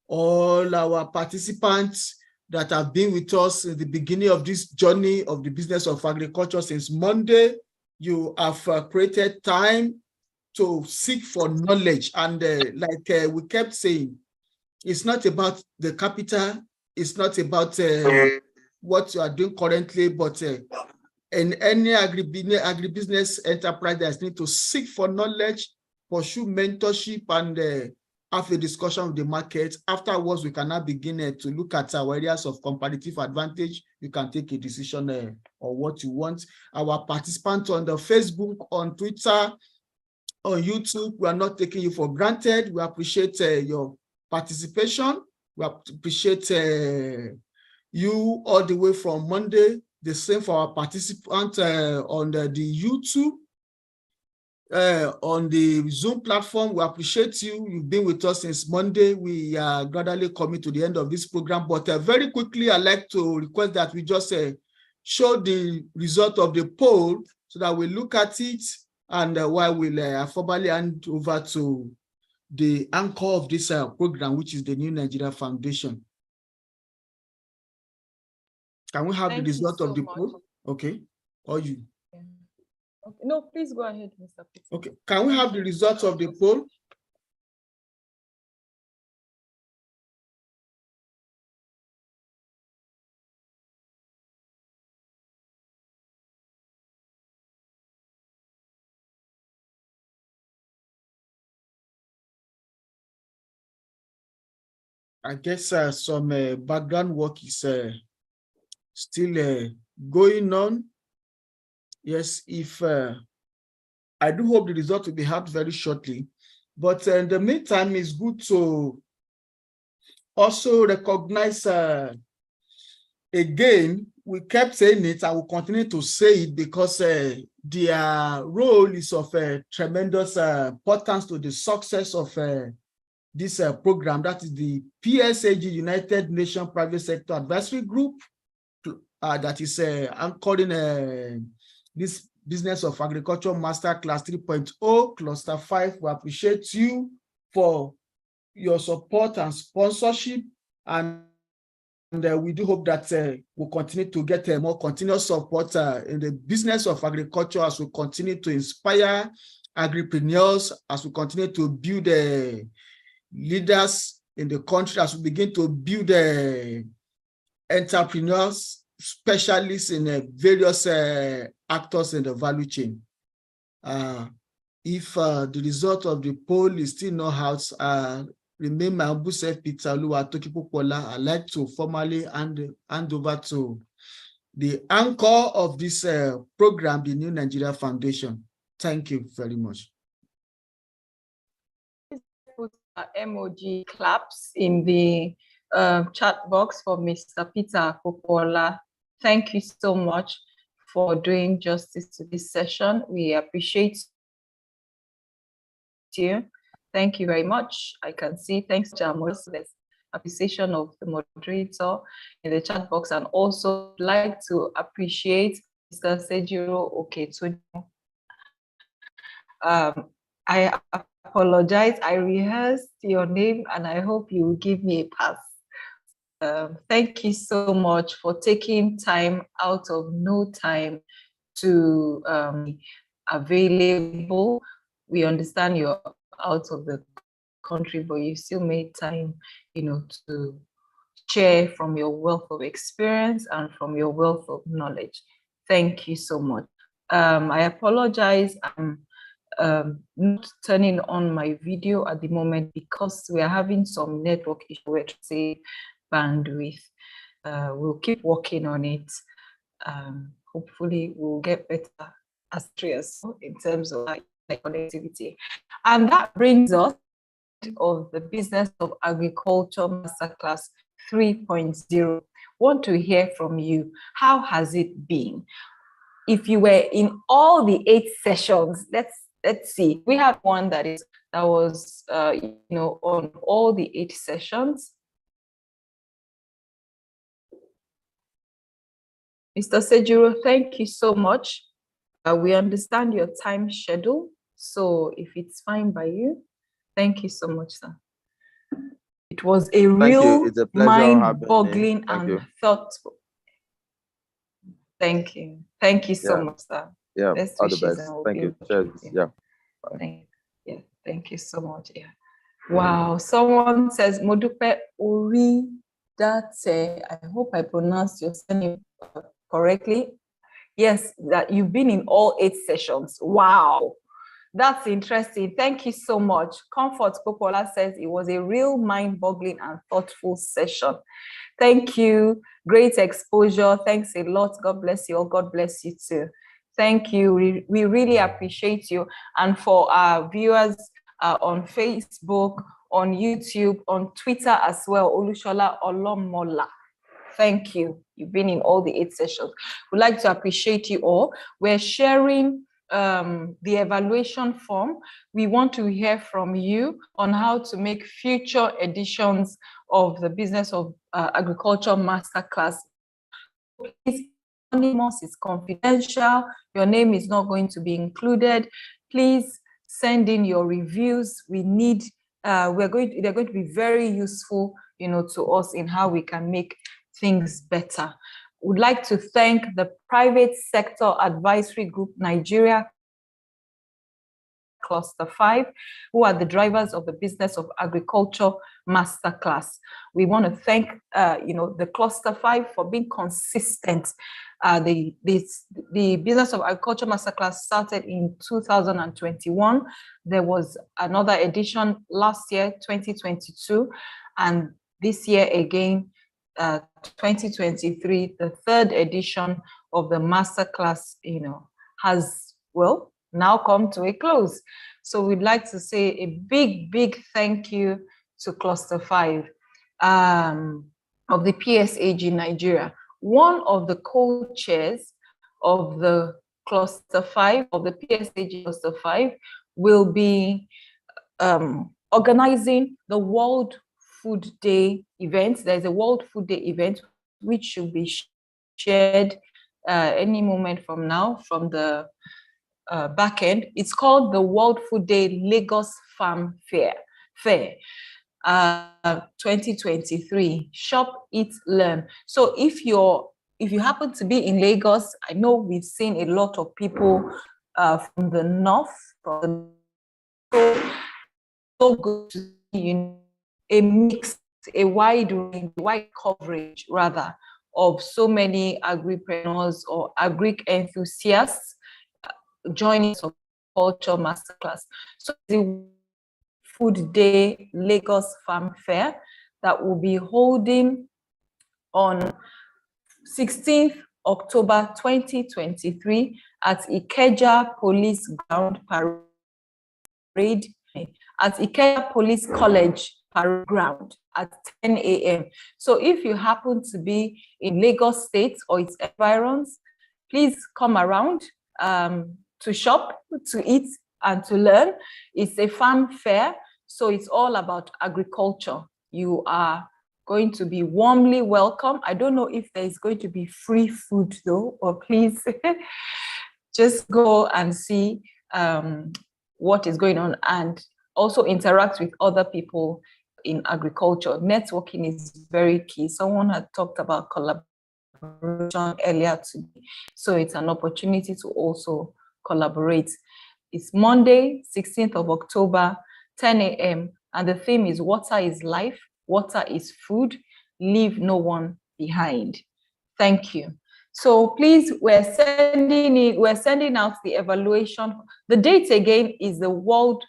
Speaker 3: all our participants that have been with us in the beginning of this journey of the business of agriculture since Monday. You have created time to seek for knowledge. And like we kept saying, it's not about the capital, it's not about what you are doing currently, but in any agribusiness enterprise, there's need to seek for knowledge, pursue mentorship, and have a discussion with the market. Afterwards, we can now begin to look at our areas of competitive advantage. You can take a decision on what you want. Our participants on the Facebook, on Twitter, on YouTube, we are not taking you for granted. We appreciate your participation. We appreciate you all the way from Monday. The same for our participants on the YouTube. On the Zoom platform, we appreciate you. You've been with us since Monday. We are gradually coming to the end of this program, but very quickly, I'd like to request that we just show the result of the poll so that we look at it, and while we'll formally hand over to the anchor of this program, which is the New Nigeria Foundation. Can we have the result of the poll? Okay, or you?
Speaker 6: Okay. No, please go ahead, Mr. Peter.
Speaker 3: Okay, can we have the results of the poll? I guess some background work is still going on. Yes, if I do hope the result will be out very shortly, but in the meantime, it's good to also recognize again, we kept saying it, I will continue to say it because their role is of tremendous importance to the success of this program. That is the PSAG, United Nations Private Sector Advisory Group, that is anchoring this business of agriculture Masterclass 3.0, Cluster 5. We appreciate you for your support and sponsorship, and we do hope that we'll continue to get more continuous support in the business of agriculture as we continue to inspire agripreneurs, as we continue to build leaders in the country, as we begin to build entrepreneurs, specialists in various actors in the value chain. If the result of the poll is still not out, remain my humble self, Peter Oluwatokipopola. I'd like to formally hand over to the anchor of this program, the New Nigeria Foundation. Thank you very much.
Speaker 6: Put emoji claps in the chat box for Mr. Peter Popola. Thank you so much for doing justice to this session. We appreciate you. Thank you very much. I can see, thanks to Amos, there's appreciation of the moderator in the chat box, and also like to appreciate Mr. Sejiro Oketunyo. I apologize, I rehearsed your name and I hope you will give me a pass. Thank you so much for taking time out of no time to available. We understand you're out of the country, but you still made time, to share from your wealth of experience and from your wealth of knowledge. Thank you so much. I apologize. I'm not turning on my video at the moment because we are having some network issues, say bandwidth. We'll keep working on it. Hopefully we'll get better as trainers in terms of connectivity. And that brings us of the Business of Agriculture Masterclass 3.0. Want to hear from you. How has it been? If you were in all the 8 sessions, let's see. We have one that was on all the 8 sessions. Mr. Sejiro, thank you so much. We understand your time schedule, so if it's fine by you, thank you so much, sir. It was a real mind-boggling and thoughtful. Thank you. Thank you so much, sir.
Speaker 4: Yeah,
Speaker 6: best
Speaker 4: all the
Speaker 6: wishes.
Speaker 4: best. Thank you. Cheers. Yeah.
Speaker 6: Thank you so much. Yeah. Wow. Someone says Modupe Ori Date. I hope I pronounced your name correctly. Yes, that you've been in all 8 sessions. Wow. That's interesting. Thank you so much. Comfort Popola says it was a real mind-boggling and thoughtful session. Thank you. Great exposure. Thanks a lot. God bless you all. God bless you too. Thank you. We really appreciate you. And for our viewers on Facebook, on YouTube, on Twitter as well, Olushola Olomola. Thank you. You've been in all the 8 sessions. We'd like to appreciate you all. We're sharing the evaluation form. We want to hear from you on how to make future editions of the Business of Agriculture Masterclass. Please, anonymous is confidential. Your name is not going to be included. Please send in your reviews. We need. They're going to be very useful, to us in how we can make things better. Would like to thank the Private Sector Advisory Group Nigeria Cluster 5, who are the drivers of the Business of Agriculture Masterclass. We want to thank the Cluster 5 for being consistent. The Business of Agriculture Masterclass started in 2021. There was another edition last year, 2022, and this year again, 2023, the 3rd edition of the Masterclass, has, now come to a close. So we'd like to say a big thank you to Cluster 5 of the PSAG Nigeria. One of the co-chairs of the Cluster 5, of the PSAG Cluster 5, will be organizing the World Food Day event. There's a World Food Day event which should be shared any moment from now from the back end. It's called the World Food Day Lagos Farm Fair 2023. Shop, eat, learn. So if you happen to be in Lagos, I know we've seen a lot of people from the north, so good to see a mix, a wide range, wide coverage rather, of so many agripreneurs or agri enthusiasts joining, Agriculture Masterclass. So the Food Day Lagos Farm Fair that will be holding on 16th October 2023 at Ikeja Police Ground Parade, at Ikeja Police College Parade Ground at 10 a.m. So if you happen to be in Lagos State or its environs, please come around to shop, to eat, and to learn. It's a farm fair, so it's all about agriculture. You are going to be warmly welcome. I don't know if there is going to be free food though, or please just go and see what is going on and also interact with other people in agriculture. Networking is very key. Someone had talked about collaboration earlier today, so it's an opportunity to also collaborate. It's Monday, 16th of October, 10 a.m. and the theme is Water is Life, Water is Food, Leave No One Behind. Thank you. So please, we're sending out the evaluation. The date again is the World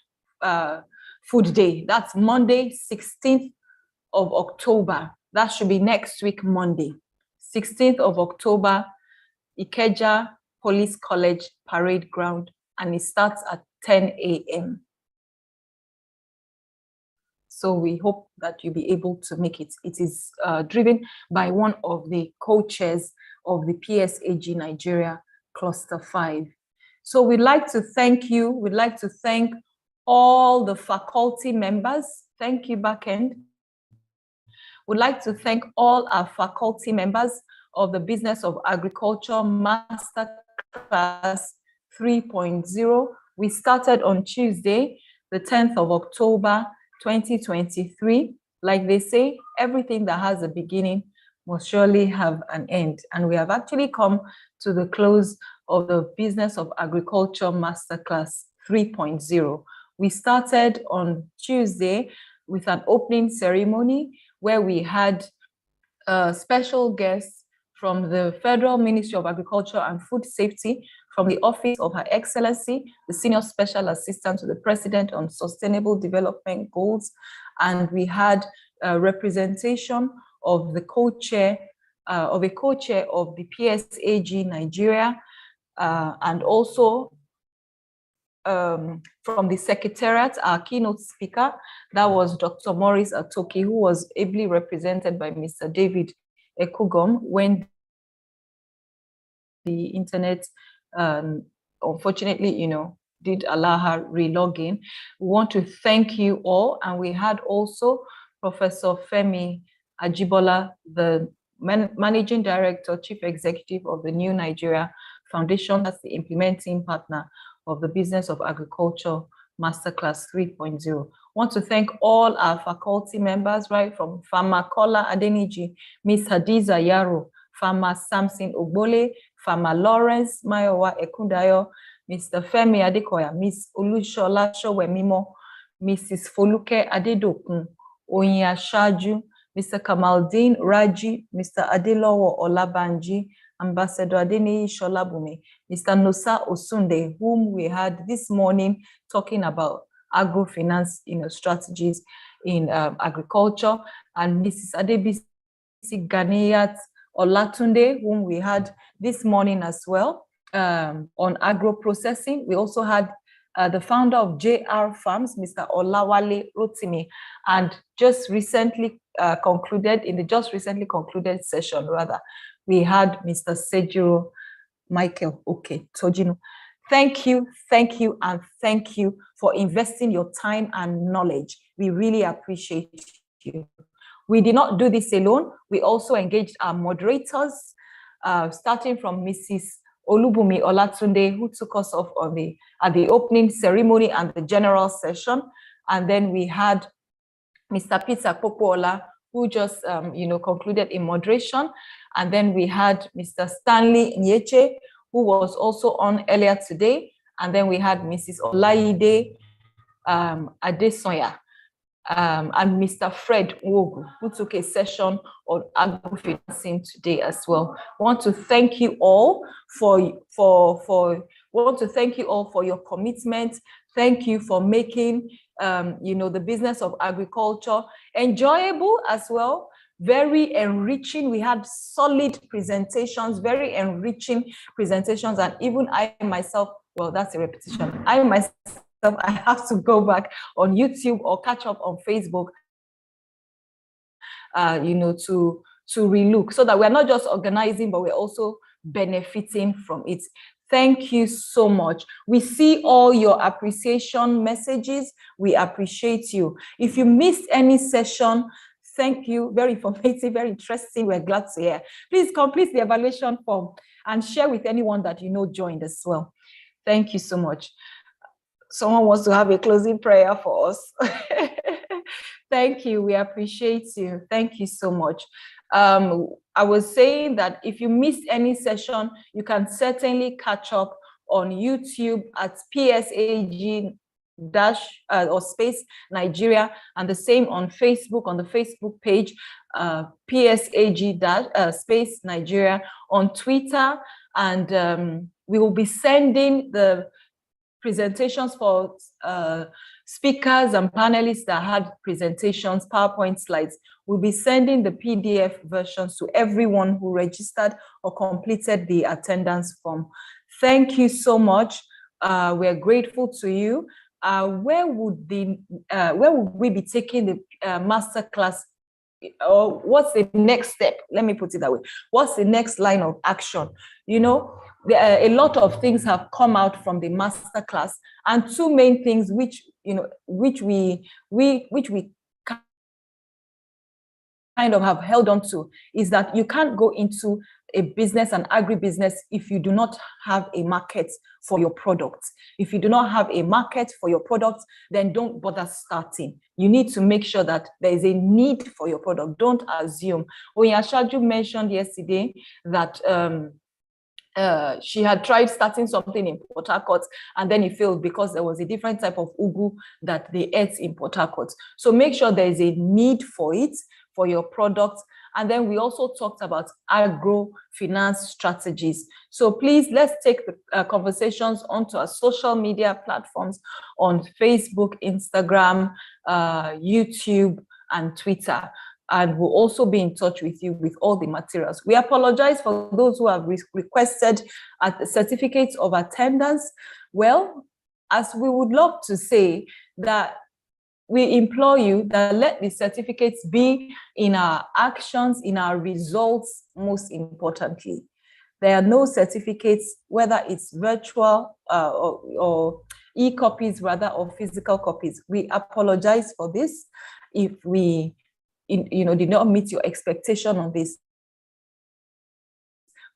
Speaker 6: Food Day. That's Monday, 16th of October. That should be next week, Monday. 16th of October, Ikeja Police College Parade Ground, and it starts at 10 a.m. So we hope that you'll be able to make it. It is driven by one of the co-chairs of the PSAG Nigeria Cluster 5. So we'd like to thank you. We'd like to thank all the faculty members. Thank you, Backend. We'd like to thank all our faculty members of the Business of Agriculture Masterclass 3.0. We started on Tuesday, the 10th of October, 2023. Like they say, everything that has a beginning must surely have an end. And we have actually come to the close of the Business of Agriculture Masterclass 3.0. We started on Tuesday with an opening ceremony where we had special guests from the Federal Ministry of Agriculture and Food Safety, from the Office of Her Excellency, the Senior Special Assistant to the President on Sustainable Development Goals. And we had a representation of the co-chair, of the PSAG Nigeria, and also from the Secretariat, our keynote speaker, that was Dr. Maurice Atoki, who was ably represented by Mr. David Ekugom when the internet unfortunately, did allow her re-login. We want to thank you all. And we had also Professor Femi Ajibola, the Managing Director, Chief Executive of the New Nigeria Foundation, as the implementing partner of the Business of Agriculture Masterclass 3.0. Want to thank all our faculty members, right from Farmer Kola Adeniji, Miss Hadiza Yaro, Farmer Samson Ogbole, Farmer Lawrence Mayowa Ekundayo, Mr. Femi Adekoya, Miss Olushola Showemimo, Mrs. Foluke Adedokun, Oyin Ashaju, Mr. Kamaldeen Raji, Mr. Adelowo Olabanji, Ambassador Adeniyi Sholabumi, Mr. Nosa Osunde, whom we had this morning talking about agrofinance, strategies in agriculture, and Mrs. Adebisi Ganiyat Olatunde, whom we had this morning as well on agro-processing. We also had the founder of JR Farms, Mr. Olawale Rotimi, and just recently concluded session, we had Mr. Sejiro Michael Tojino. Thank you, and thank you for investing your time and knowledge. We really appreciate you. We did not do this alone. We also engaged our moderators, starting from Mrs. Olubumi Olatunde, who took us off at the opening ceremony and the general session. And then we had Mr. Peter Popola, who just concluded in moderation. And then we had Mr. Stanley Nyeche, who was also on earlier today. And then we had Mrs. Olaide Adesoya, and Mr. Fred Wogu, who took a session on agrofinancing today as well. I want to thank you all for
Speaker 7: We want to thank you all for your commitment. Thank you for making, the business of agriculture enjoyable as well, very enriching. We had solid presentations, very enriching presentations, and even I myself, well, that's a repetition. I myself, I have to go back on YouTube or catch up on Facebook, to relook, so that we're not just organizing, but we're also benefiting from it. Thank you so much. We see all your appreciation messages. We appreciate you. If you missed any session, thank you. Very informative, very interesting. We're glad to hear. Please complete the evaluation form and share with anyone that you know joined as well. Thank you so much. Someone wants to have a closing prayer for us. Thank you. We appreciate you. Thank you so much. I was saying that if you missed any session, you can certainly catch up on YouTube at PSAG or space Nigeria, and the same on Facebook, on the Facebook page, PSAG space Nigeria, on Twitter, and we will be sending the presentations for speakers and panelists that had presentations, PowerPoint slides. We'll be sending the PDF versions to everyone who registered or completed the attendance form. Thank you so much. We're grateful to you. Where would we be taking the masterclass? Or what's the next step? Let me put it that way. What's the next line of action? A lot of things have come out from the masterclass, and two main things which we kind of have held on to is that you can't go into a business, an agribusiness, if you do not have a market for your products. If you do not have a market for your products, then don't bother starting. You need to make sure that there is a need for your product. Don't assume. Oyashaju mentioned yesterday that she had tried starting something in Port Harcourt, and then it failed because there was a different type of ugu that they ate in Port Harcourt. So make sure there is a need for it, for your product. And then we also talked about agro-finance strategies. So please, let's take the conversations onto our social media platforms on Facebook, Instagram, YouTube, and Twitter. And we'll also be in touch with you with all the materials. We apologize for those who have requested certificates of attendance. Well, as we would love to say that we implore you that let the certificates be in our actions, in our results, most importantly. There are no certificates, whether it's virtual or e-copies rather, or physical copies. We apologize for this if we did not meet your expectation on this.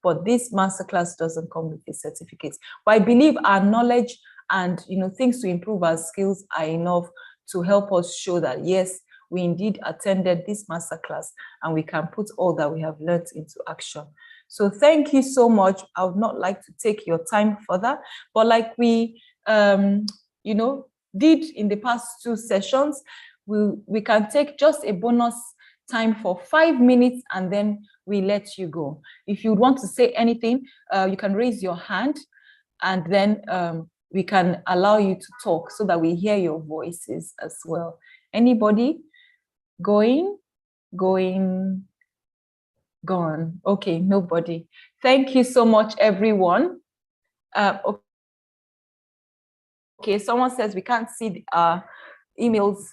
Speaker 7: But this masterclass doesn't come with the certificates. But I believe our knowledge and things to improve our skills are enough to help us show that yes, we indeed attended this masterclass and we can put all that we have learned into action. So thank you so much. I would not like to take your time further, but like we did in the past two sessions, we can take just a bonus time for 5 minutes and then we let you go. If you want to say anything, you can raise your hand and then we can allow you to talk so that we hear your voices as well. Anybody? Going? Gone. Okay, nobody. Thank you so much, everyone. Okay, someone says we can't see the emails.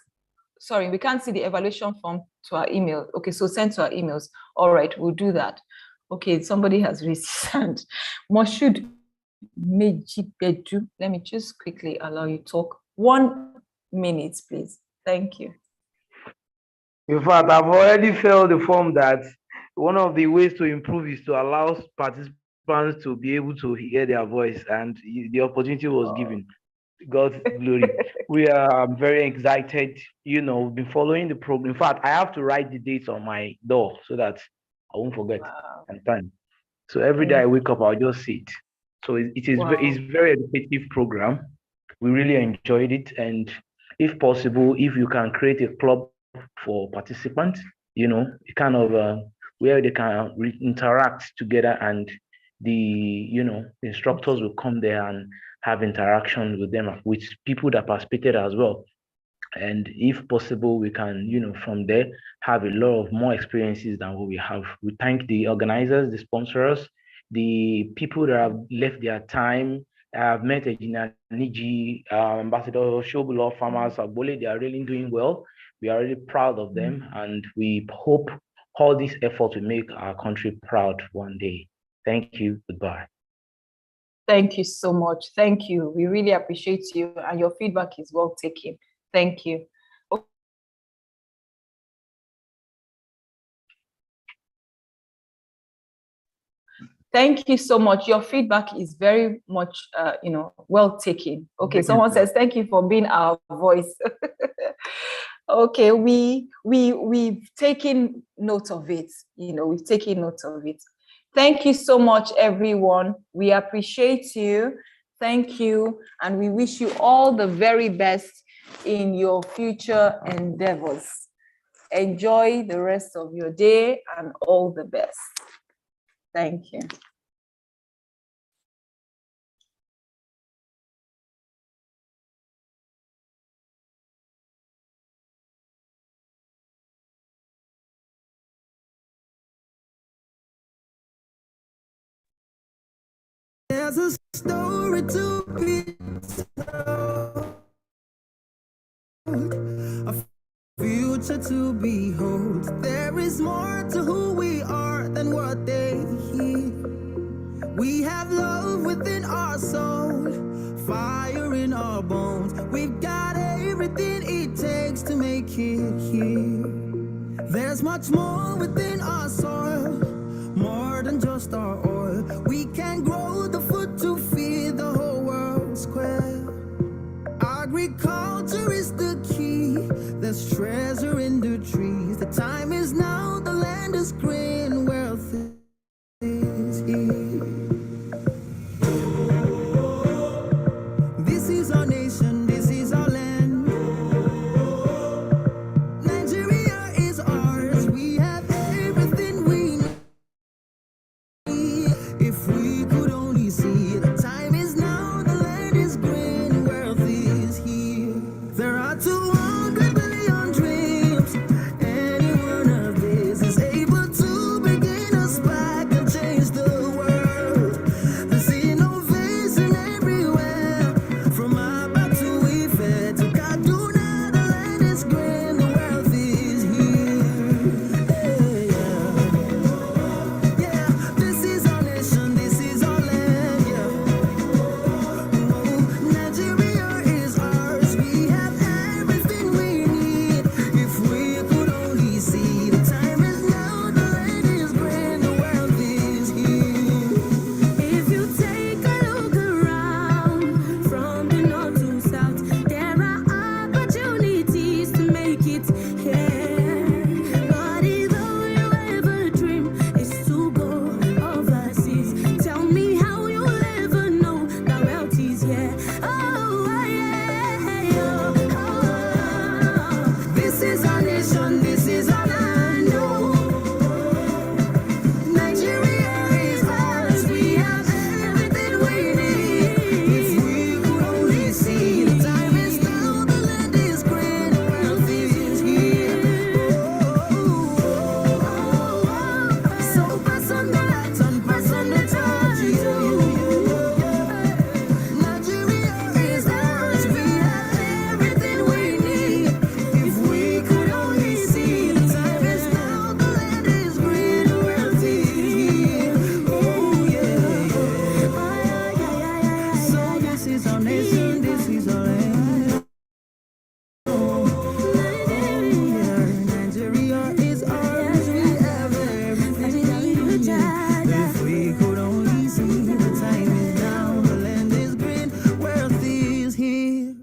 Speaker 7: Sorry, we can't see the evaluation form to our email. Okay, so send to our emails. All right, we'll do that. Okay, somebody has raised his hand. Moshood Mejibedu, let me just quickly allow you to talk. 1 minute, please. Thank you.
Speaker 8: In fact, I've already filled the form that one of the ways to improve is to allow participants to be able to hear their voice, and the opportunity was given. God's glory. We are very excited. We've been following the program. In fact, I have to write the dates on my door so that I won't forget and time. So every day I wake up, I'll just see it. So it's very educative program. We really enjoyed it, and if possible, if you can create a club for participants, kind of where they can interact together and the instructors will come there and have interaction with them, with people that participated as well. And if possible, we can, from there, have a lot of more experiences than what we have. We thank the organizers, the sponsors, the people that have left their time. I've met Ejina Niji, Ambassador Shobula, Farmers, Agbole. They are really doing well. We are really proud of them, and we hope all this effort will make our country proud one day. Thank you. Goodbye.
Speaker 7: Thank you so much. Thank you. We really appreciate you, and your feedback is well taken. Thank you. Thank you so much. Your feedback is very much, well taken. Okay, someone says, thank you for being our voice. Okay, we've taken note of it. We've taken note of it. Thank you so much, everyone. We appreciate you. Thank you. And we wish you all the very best in your future endeavors. Enjoy the rest of your day and all the best. Thank you.
Speaker 1: There's a story to be told, a future to behold. There is more to who we are than what they hear. We have love within our soul, fire in our bones. We've got everything it takes to make it here. There's much more within our soil, more than just our oil. We can grow the food to feed the whole world square. Agriculture is the key. There's treasure in the trees. The time is now, the land is green, wealth is here. This is our nation, this is our land. Nigeria is ours. We have everything we need. If we could only see, the time is now, the land is green, wealth is here. There are 200 billion dreams. Any one of these is able to begin us back and change the world. There's innovation everywhere, from Aba to Ife to Kaduna. The land is green, the wealth is here. Yeah, this is our nation, this is our land. Yeah. Nigeria is ours. We have everything we need. If we could only see, the time is now, the land is green, the wealth is here.
Speaker 2: If you take a look around from the north to south, there are opportunities to make it here. But although you ever dream is to go overseas, tell me how you'll ever know that wealth is here. Oh, yeah, oh.
Speaker 1: This is our nation, this is our land. Oh. Nigeria is ours. We have everything we need. If we could only see, the time is now, the land is green, the wealth is here. So pass on the light and pass on the torch. Nigeria is ours. We have everything we need. If we could only see, the time is now, the land is green, the wealth is here. Oh yeah. So this is our nation, this is our land. Nigeria is ours. We have everything we need. If we could only see, the time is now, the land is green, wealth is here.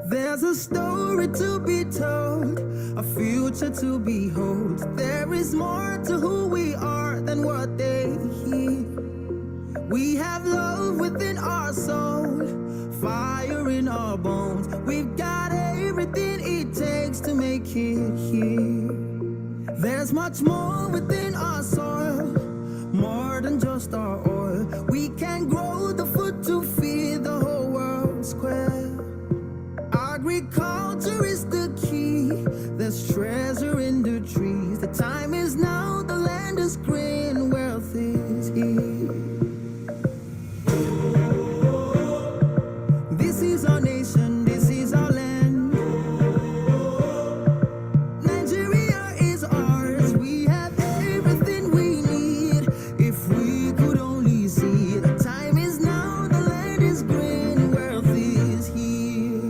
Speaker 1: There's a story to be told, a future to behold. There is more to who we are than what they hear. We have love within our soul, fire in our bones. We've got everything it takes to make it here. There's much more within our soil, more than just our oil. We can grow the food to feed the whole world square. Agriculture is the key. There's treasure in the trees. The time is now, the land is green, wealth is here. This is our nation, this is our land. Nigeria is ours, we have everything we need. If we could only see, the time is now, the land is green, wealth is here.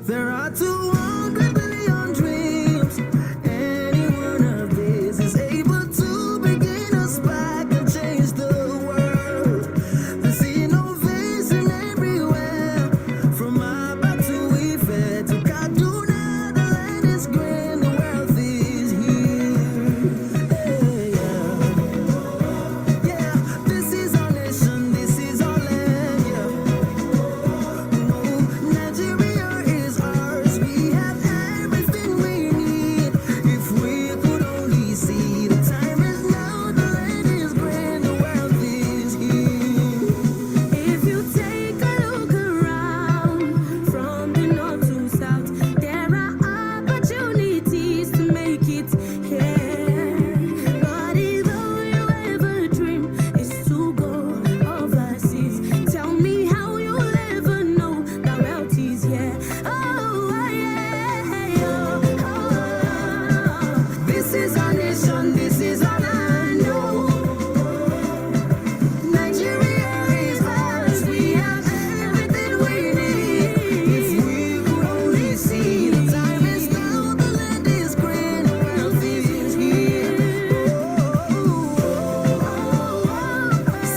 Speaker 1: There are 200 billion dreams. Any one of these is able to begin a spark and change the world. There's innovation everywhere, from Aba to Ife to Kaduna. The land is green, the wealth is here. Yeah, this is our nation, this is our land. Yeah. Nigeria is ours, we have everything we need. If we could only see, the time is now, the land is green, the wealth is here.
Speaker 2: If you take a look around from the north to south, there are opportunities to make it here. But although you ever dream is to go overseas, tell me how you'll ever know that wealth is here. Oh, yeah, oh.
Speaker 1: This is our nation, this is our land. Oh. Nigeria is ours, we have everything we need. If we could only see, the time is now, the land is green, the wealth is here.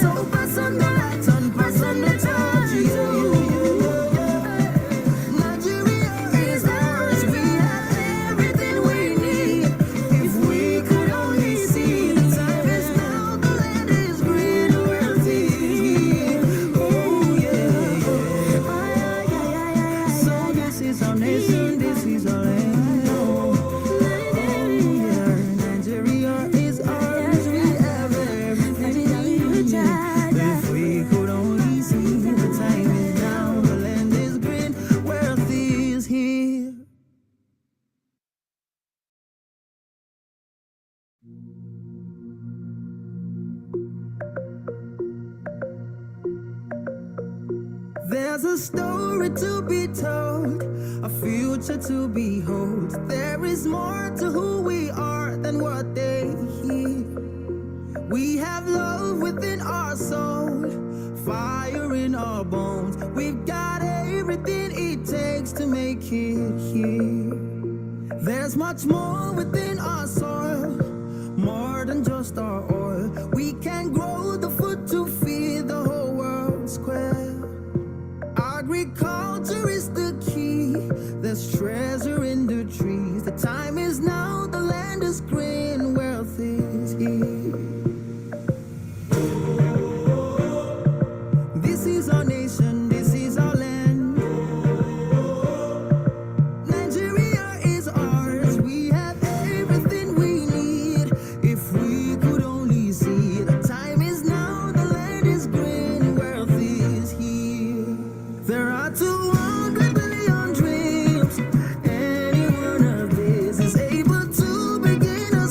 Speaker 1: So pass on the baton, pass on the torch. Nigeria is ours, we have everything we need. If we could only see, the time is now, the land is green, the wealth is here. Oh yeah. So this is our nation, this is our land. Oh yeah. Nigeria is ours, we have everything we need. If we could only see, the time is now, the land is green, wealth is here. There's a story to be told, a future to behold. There is more to who we are than what they hear. We have love within our soul, fire in our bones. We've got everything it takes to make it here. There's much more within our soil, more than just our oil. We can grow the food to feed the whole world square. Agriculture is the key. There's treasure in the trees. The time is now, the land is green, wealth is here. This is our nation, this is our land. Nigeria is ours, we have everything we need. If we could only see, the time is now, the land is green, wealth is here. There are 200 billion dreams. Any one of these is able to begin a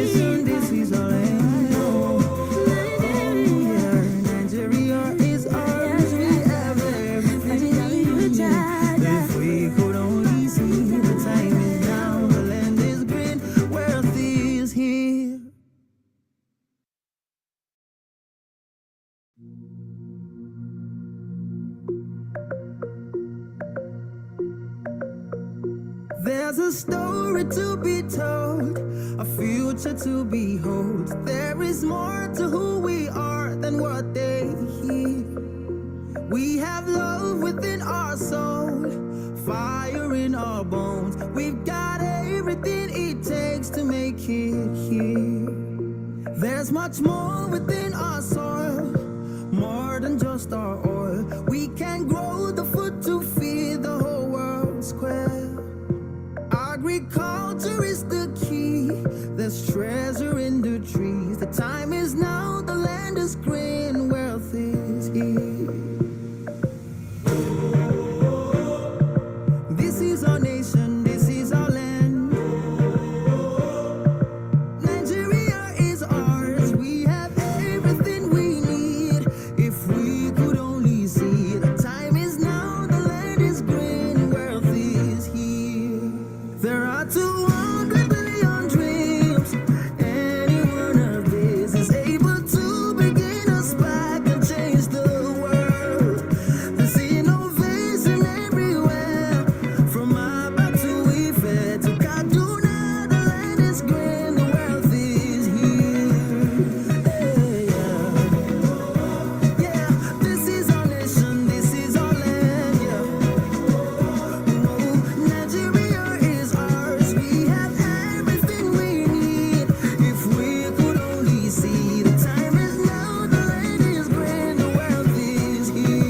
Speaker 1: nation, this is our land. Oh, yeah, Nigeria is ours. We have everything we need. If we could only see, the time is now. The land is green, wealth is here. There's a story to be told, a future to behold. There is more to who we are than what they hear. We have love within our soul, fire in our bones. We've got everything it takes to make it here. There's much more within our soil, more than just our oil. We can grow the food to feed the whole world square. Agriculture is the key. There's treasure in the trees. The time is now. The land is green. Wealth is here. This is our nation. This is our land. Nigeria is ours. We have everything we need. If we could only see, the time is now. The land is green. Wealth is here. There are 200 billion dreams. Any one of these is able to begin a spark and change the world. There's innovation everywhere, from Aba to Ife to Kaduna. The land is green, the wealth is here. Yeah, this is our nation, this is our land. Yeah. Nigeria is ours. We have everything we need. If we could only see, the time is now. The land is green, the wealth is here.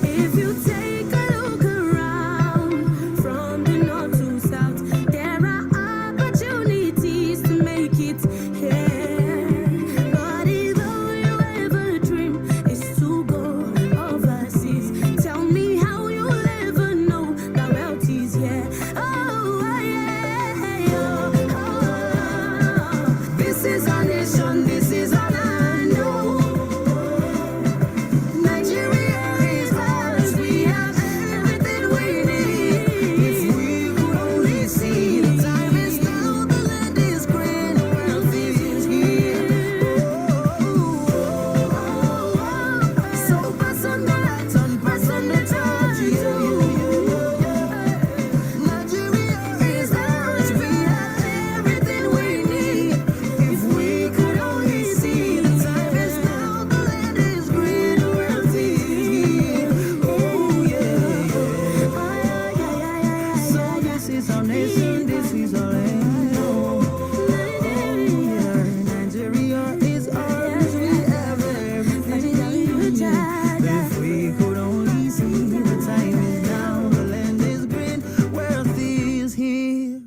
Speaker 2: If you take a look around from the north to south, there are opportunities to make it here. But if all you ever dream is to go overseas, tell me how you'll ever know that wealth is here. Oh, yeah, oh.
Speaker 1: This is our nation, this is our land. Oh, Nigeria is ours. We have everything we need. If we could only see, the time is now. The land is green, the wealth is here. So pass on the baton, pass on the torch. Nigeria is ours. We have everything we need. If we could only see, the time is now. The land is green, the wealth is here. Oh yeah. So this is our nation, this is our land. Oh yeah. Nigeria is ours. We have everything we need. If we could only see, the time is now. The land is green, wealth is here.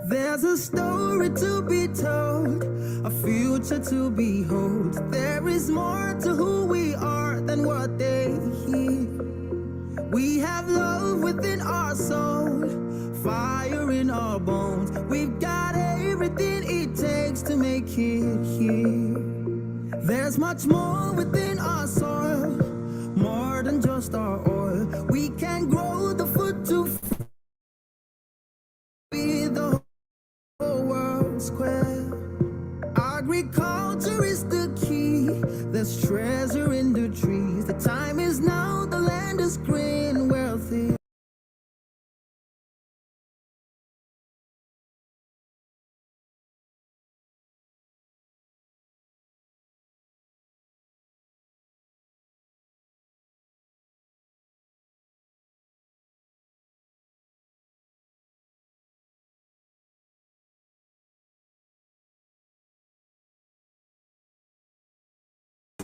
Speaker 1: There's a story to be told, a future to behold. There is more to who we are than what they hear. We have love within our soul, fire in our bones. We've got everything it takes to make it here. There's much more within our soil, more than just our oil. We can grow the food to feed the whole world square. Agriculture is the key. There's treasure in the trees. The time is now. The land is green, wealthy.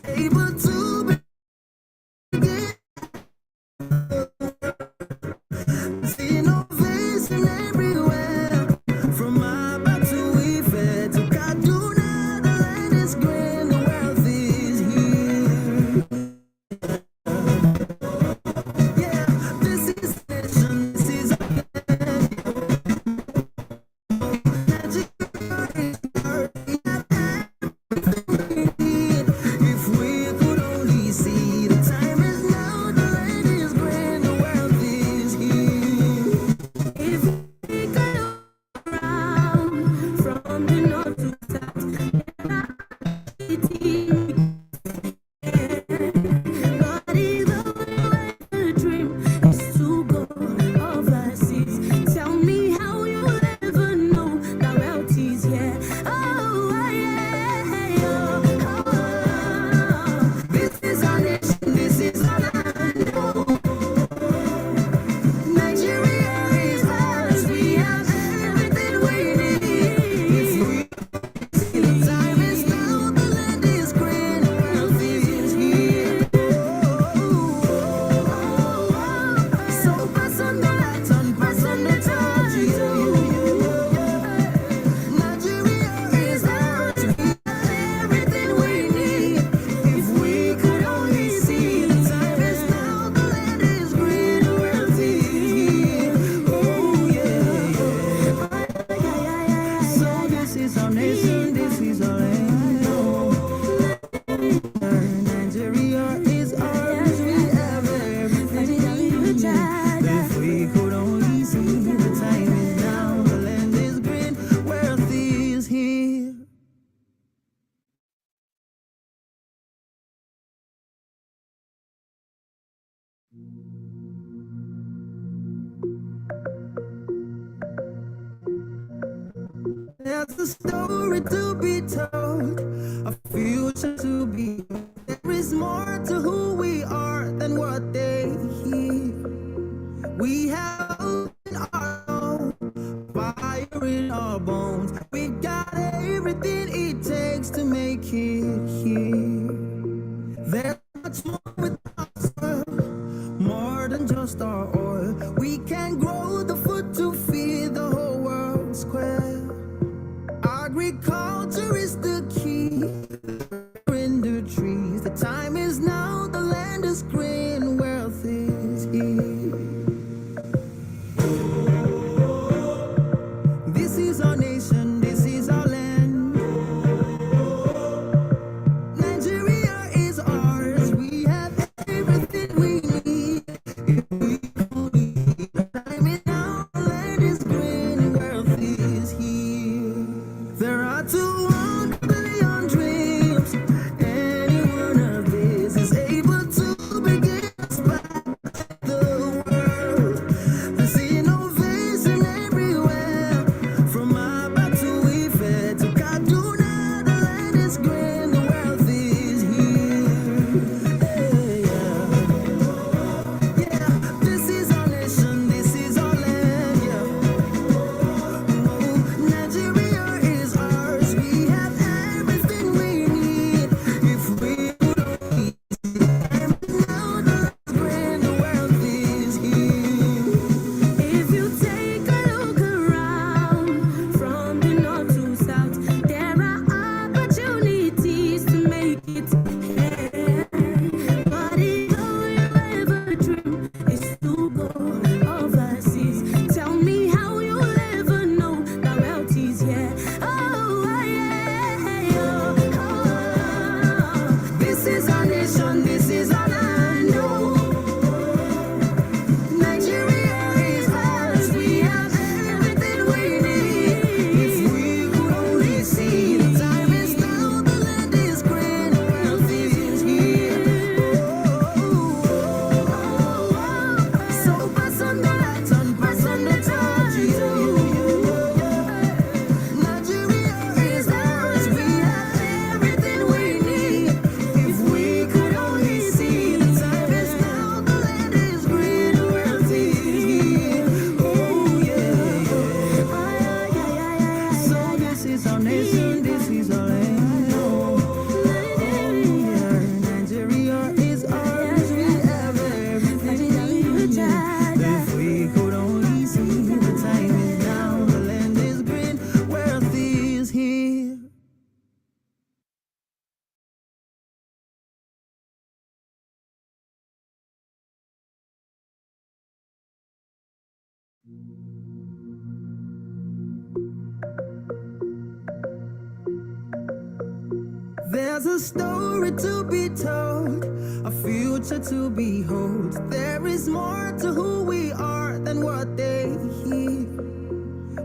Speaker 1: Able to begin. There's innovation everywhere, from Aba to Ife to Kaduna. The land is green, the wealth is here. There's a story to be told, a future to be. There is more to who we are than what they hear. We have hope in our own, fire in our bones. We've got everything it takes to make it here. There's much more with us, more than just our oil. We can grow the food to feed the whole world square. Agriculture is the key. In the trees, the time is now. The land is green, wealth is here. This is our nation, this is our land. Nigeria is ours. We have everything we need. If we only see the time is now. The land is green, wealth is here. There are 2 billion dreams. Any one of these is able to begin us back the world. There's innovation everywhere. From Aba to Ife to Kaduna, the land is green, the wealth is here. Yeah, this is our nation, this is our land. Yeah. Nigeria is ours. We have everything we need. If we could only see the time is now, the land's green, the wealth is here.
Speaker 2: If you take a look around from the north to south, there are opportunities to make it here. But if all you ever dream is to go overseas, tell me how you'll ever know that wealth is here. Oh, yeah, oh.
Speaker 1: This is our nation, this is our land. Oh, Nigeria is ours. We have everything we need. If we could only see the time is now. The land is green, the wealth is here. So pass on the baton, pass on the torch. Nigeria is ours. We have everything we need. If we could only see the time is now. The land is green, the wealth is here. Oh yeah. So this is our nation, this is our land. Oh, Nigeria is ours. We have everything we need. If we could only see the time is now. The land is green, wealth is here. There's a story to be told, a future to behold. There is more to who we are than what they hear.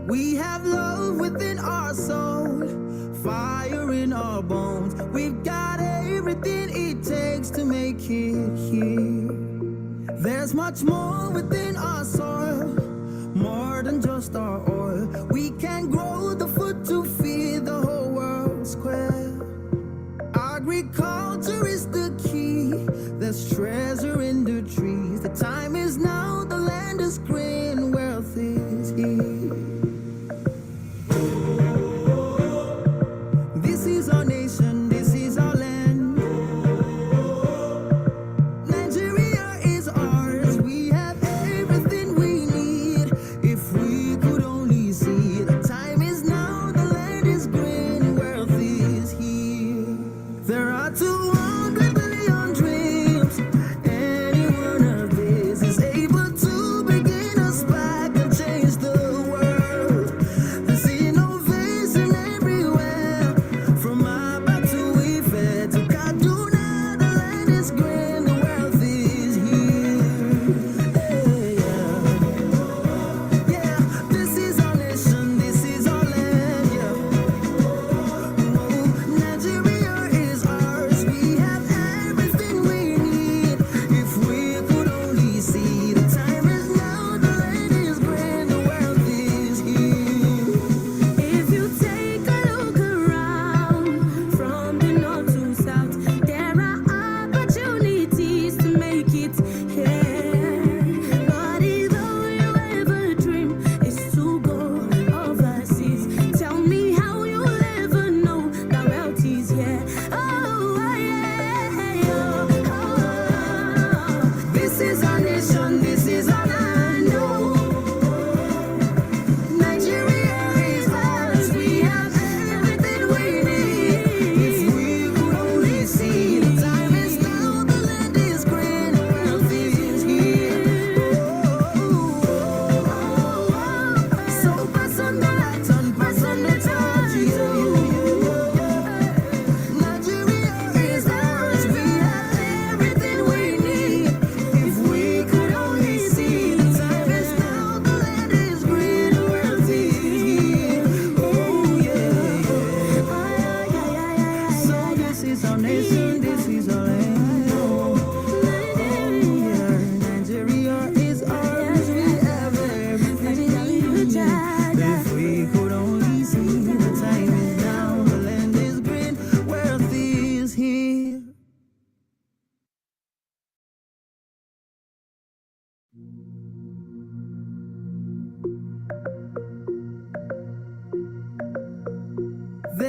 Speaker 1: We have love within our soul, fire in our bones. We've got everything it takes to make it here. There's much more within our soil, more than just our oil. We can grow the food to feed the whole world square. Agriculture is the key. There's treasure in the trees. The time is now. The land is green. Wealth is here. This is our nation. This is our land. Nigeria is ours. We have everything we need.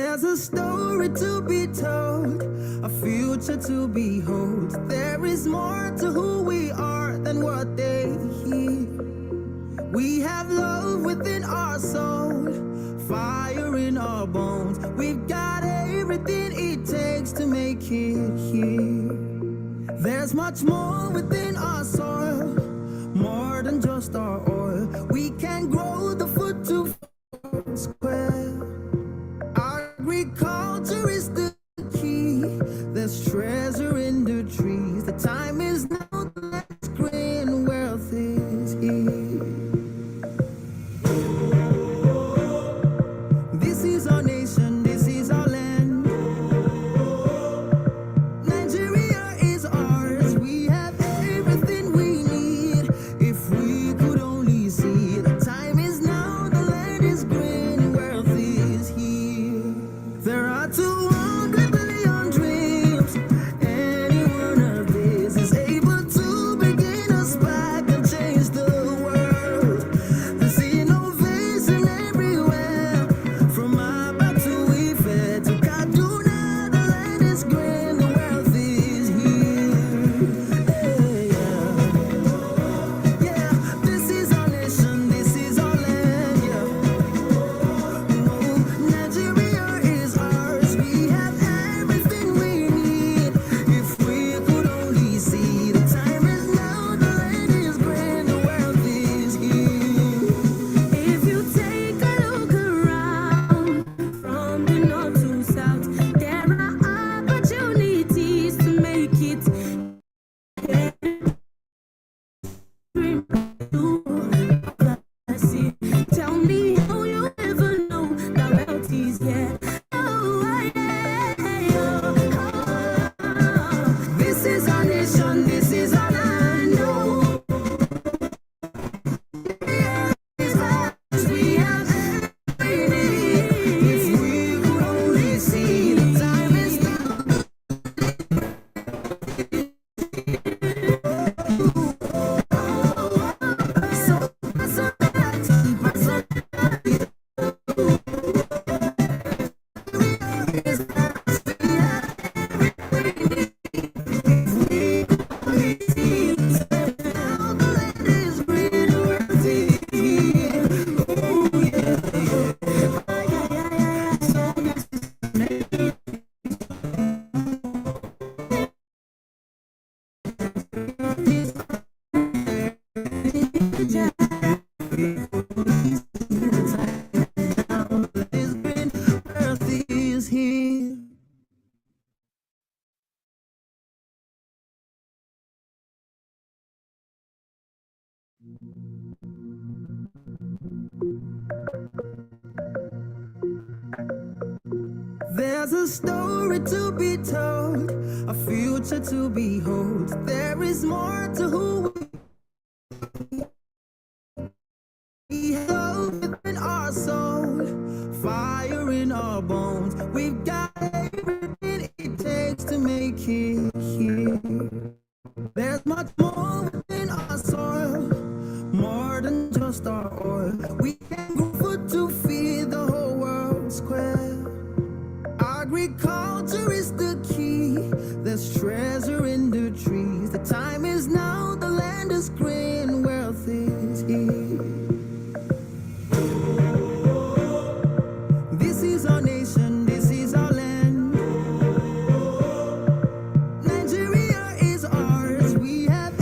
Speaker 1: There's a story to be told, a future to behold. There is more to who we are than what they hear. We have love within our soul, fire in our bones. We've got everything it takes to make it here. There's much more within our soil, more than just our oil. We can grow the food to square. Agriculture is the key. There's treasure in the trees. The time is now, the land's green, wealth is here. This is our nation, this is our land. Nigeria is ours. We have everything we need. If we could only see, the time is now, the land is green, wealth is here. There are 200 billion dreams. Any one of these is able to begin a spark and change the world. There's innovation everywhere, from Aba to Ife to Kaduna. The land is green, the wealth is here. Yeah, this is our nation, this is our land. Yeah. Nigeria is ours. We have everything we need. If we could only see, the time is now, the land is green, the wealth is here.
Speaker 2: If you take a look around from the north to south, there are opportunities to make it. Tell me how you ever know that wealth is here. Oh, yeah,
Speaker 1: This is our nation, this is our land. Oh, we have everything. If we could only see, the time is now. Earth is here. There's a story to be told, a future to behold. There is more to who we have within our soul, fire in our bones. We've got everything it takes to make it here. There's much more within our soil, more than just our oil. We can grow food to feed the whole world square. Agriculture is the key. There's treasure in the trees. The time is now, the land is green, wealth is here. This is our nation, this is our land. Nigeria is ours. We have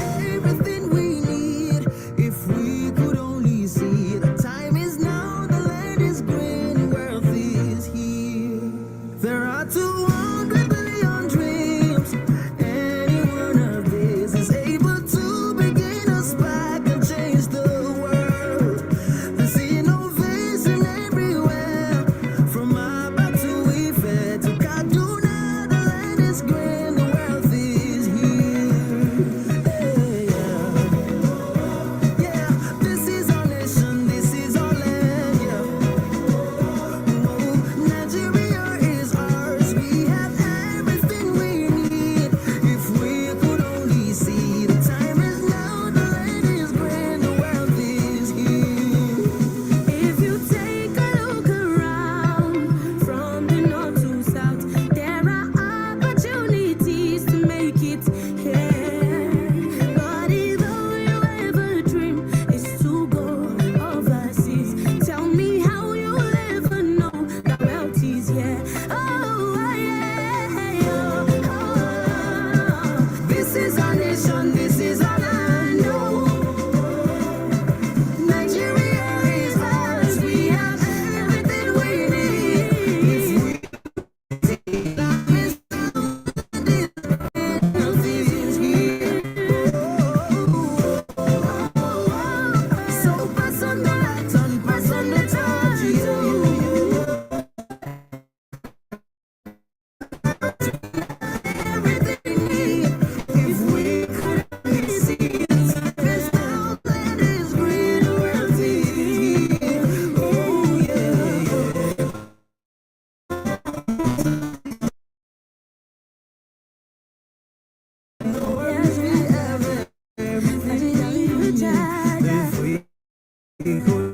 Speaker 1: Because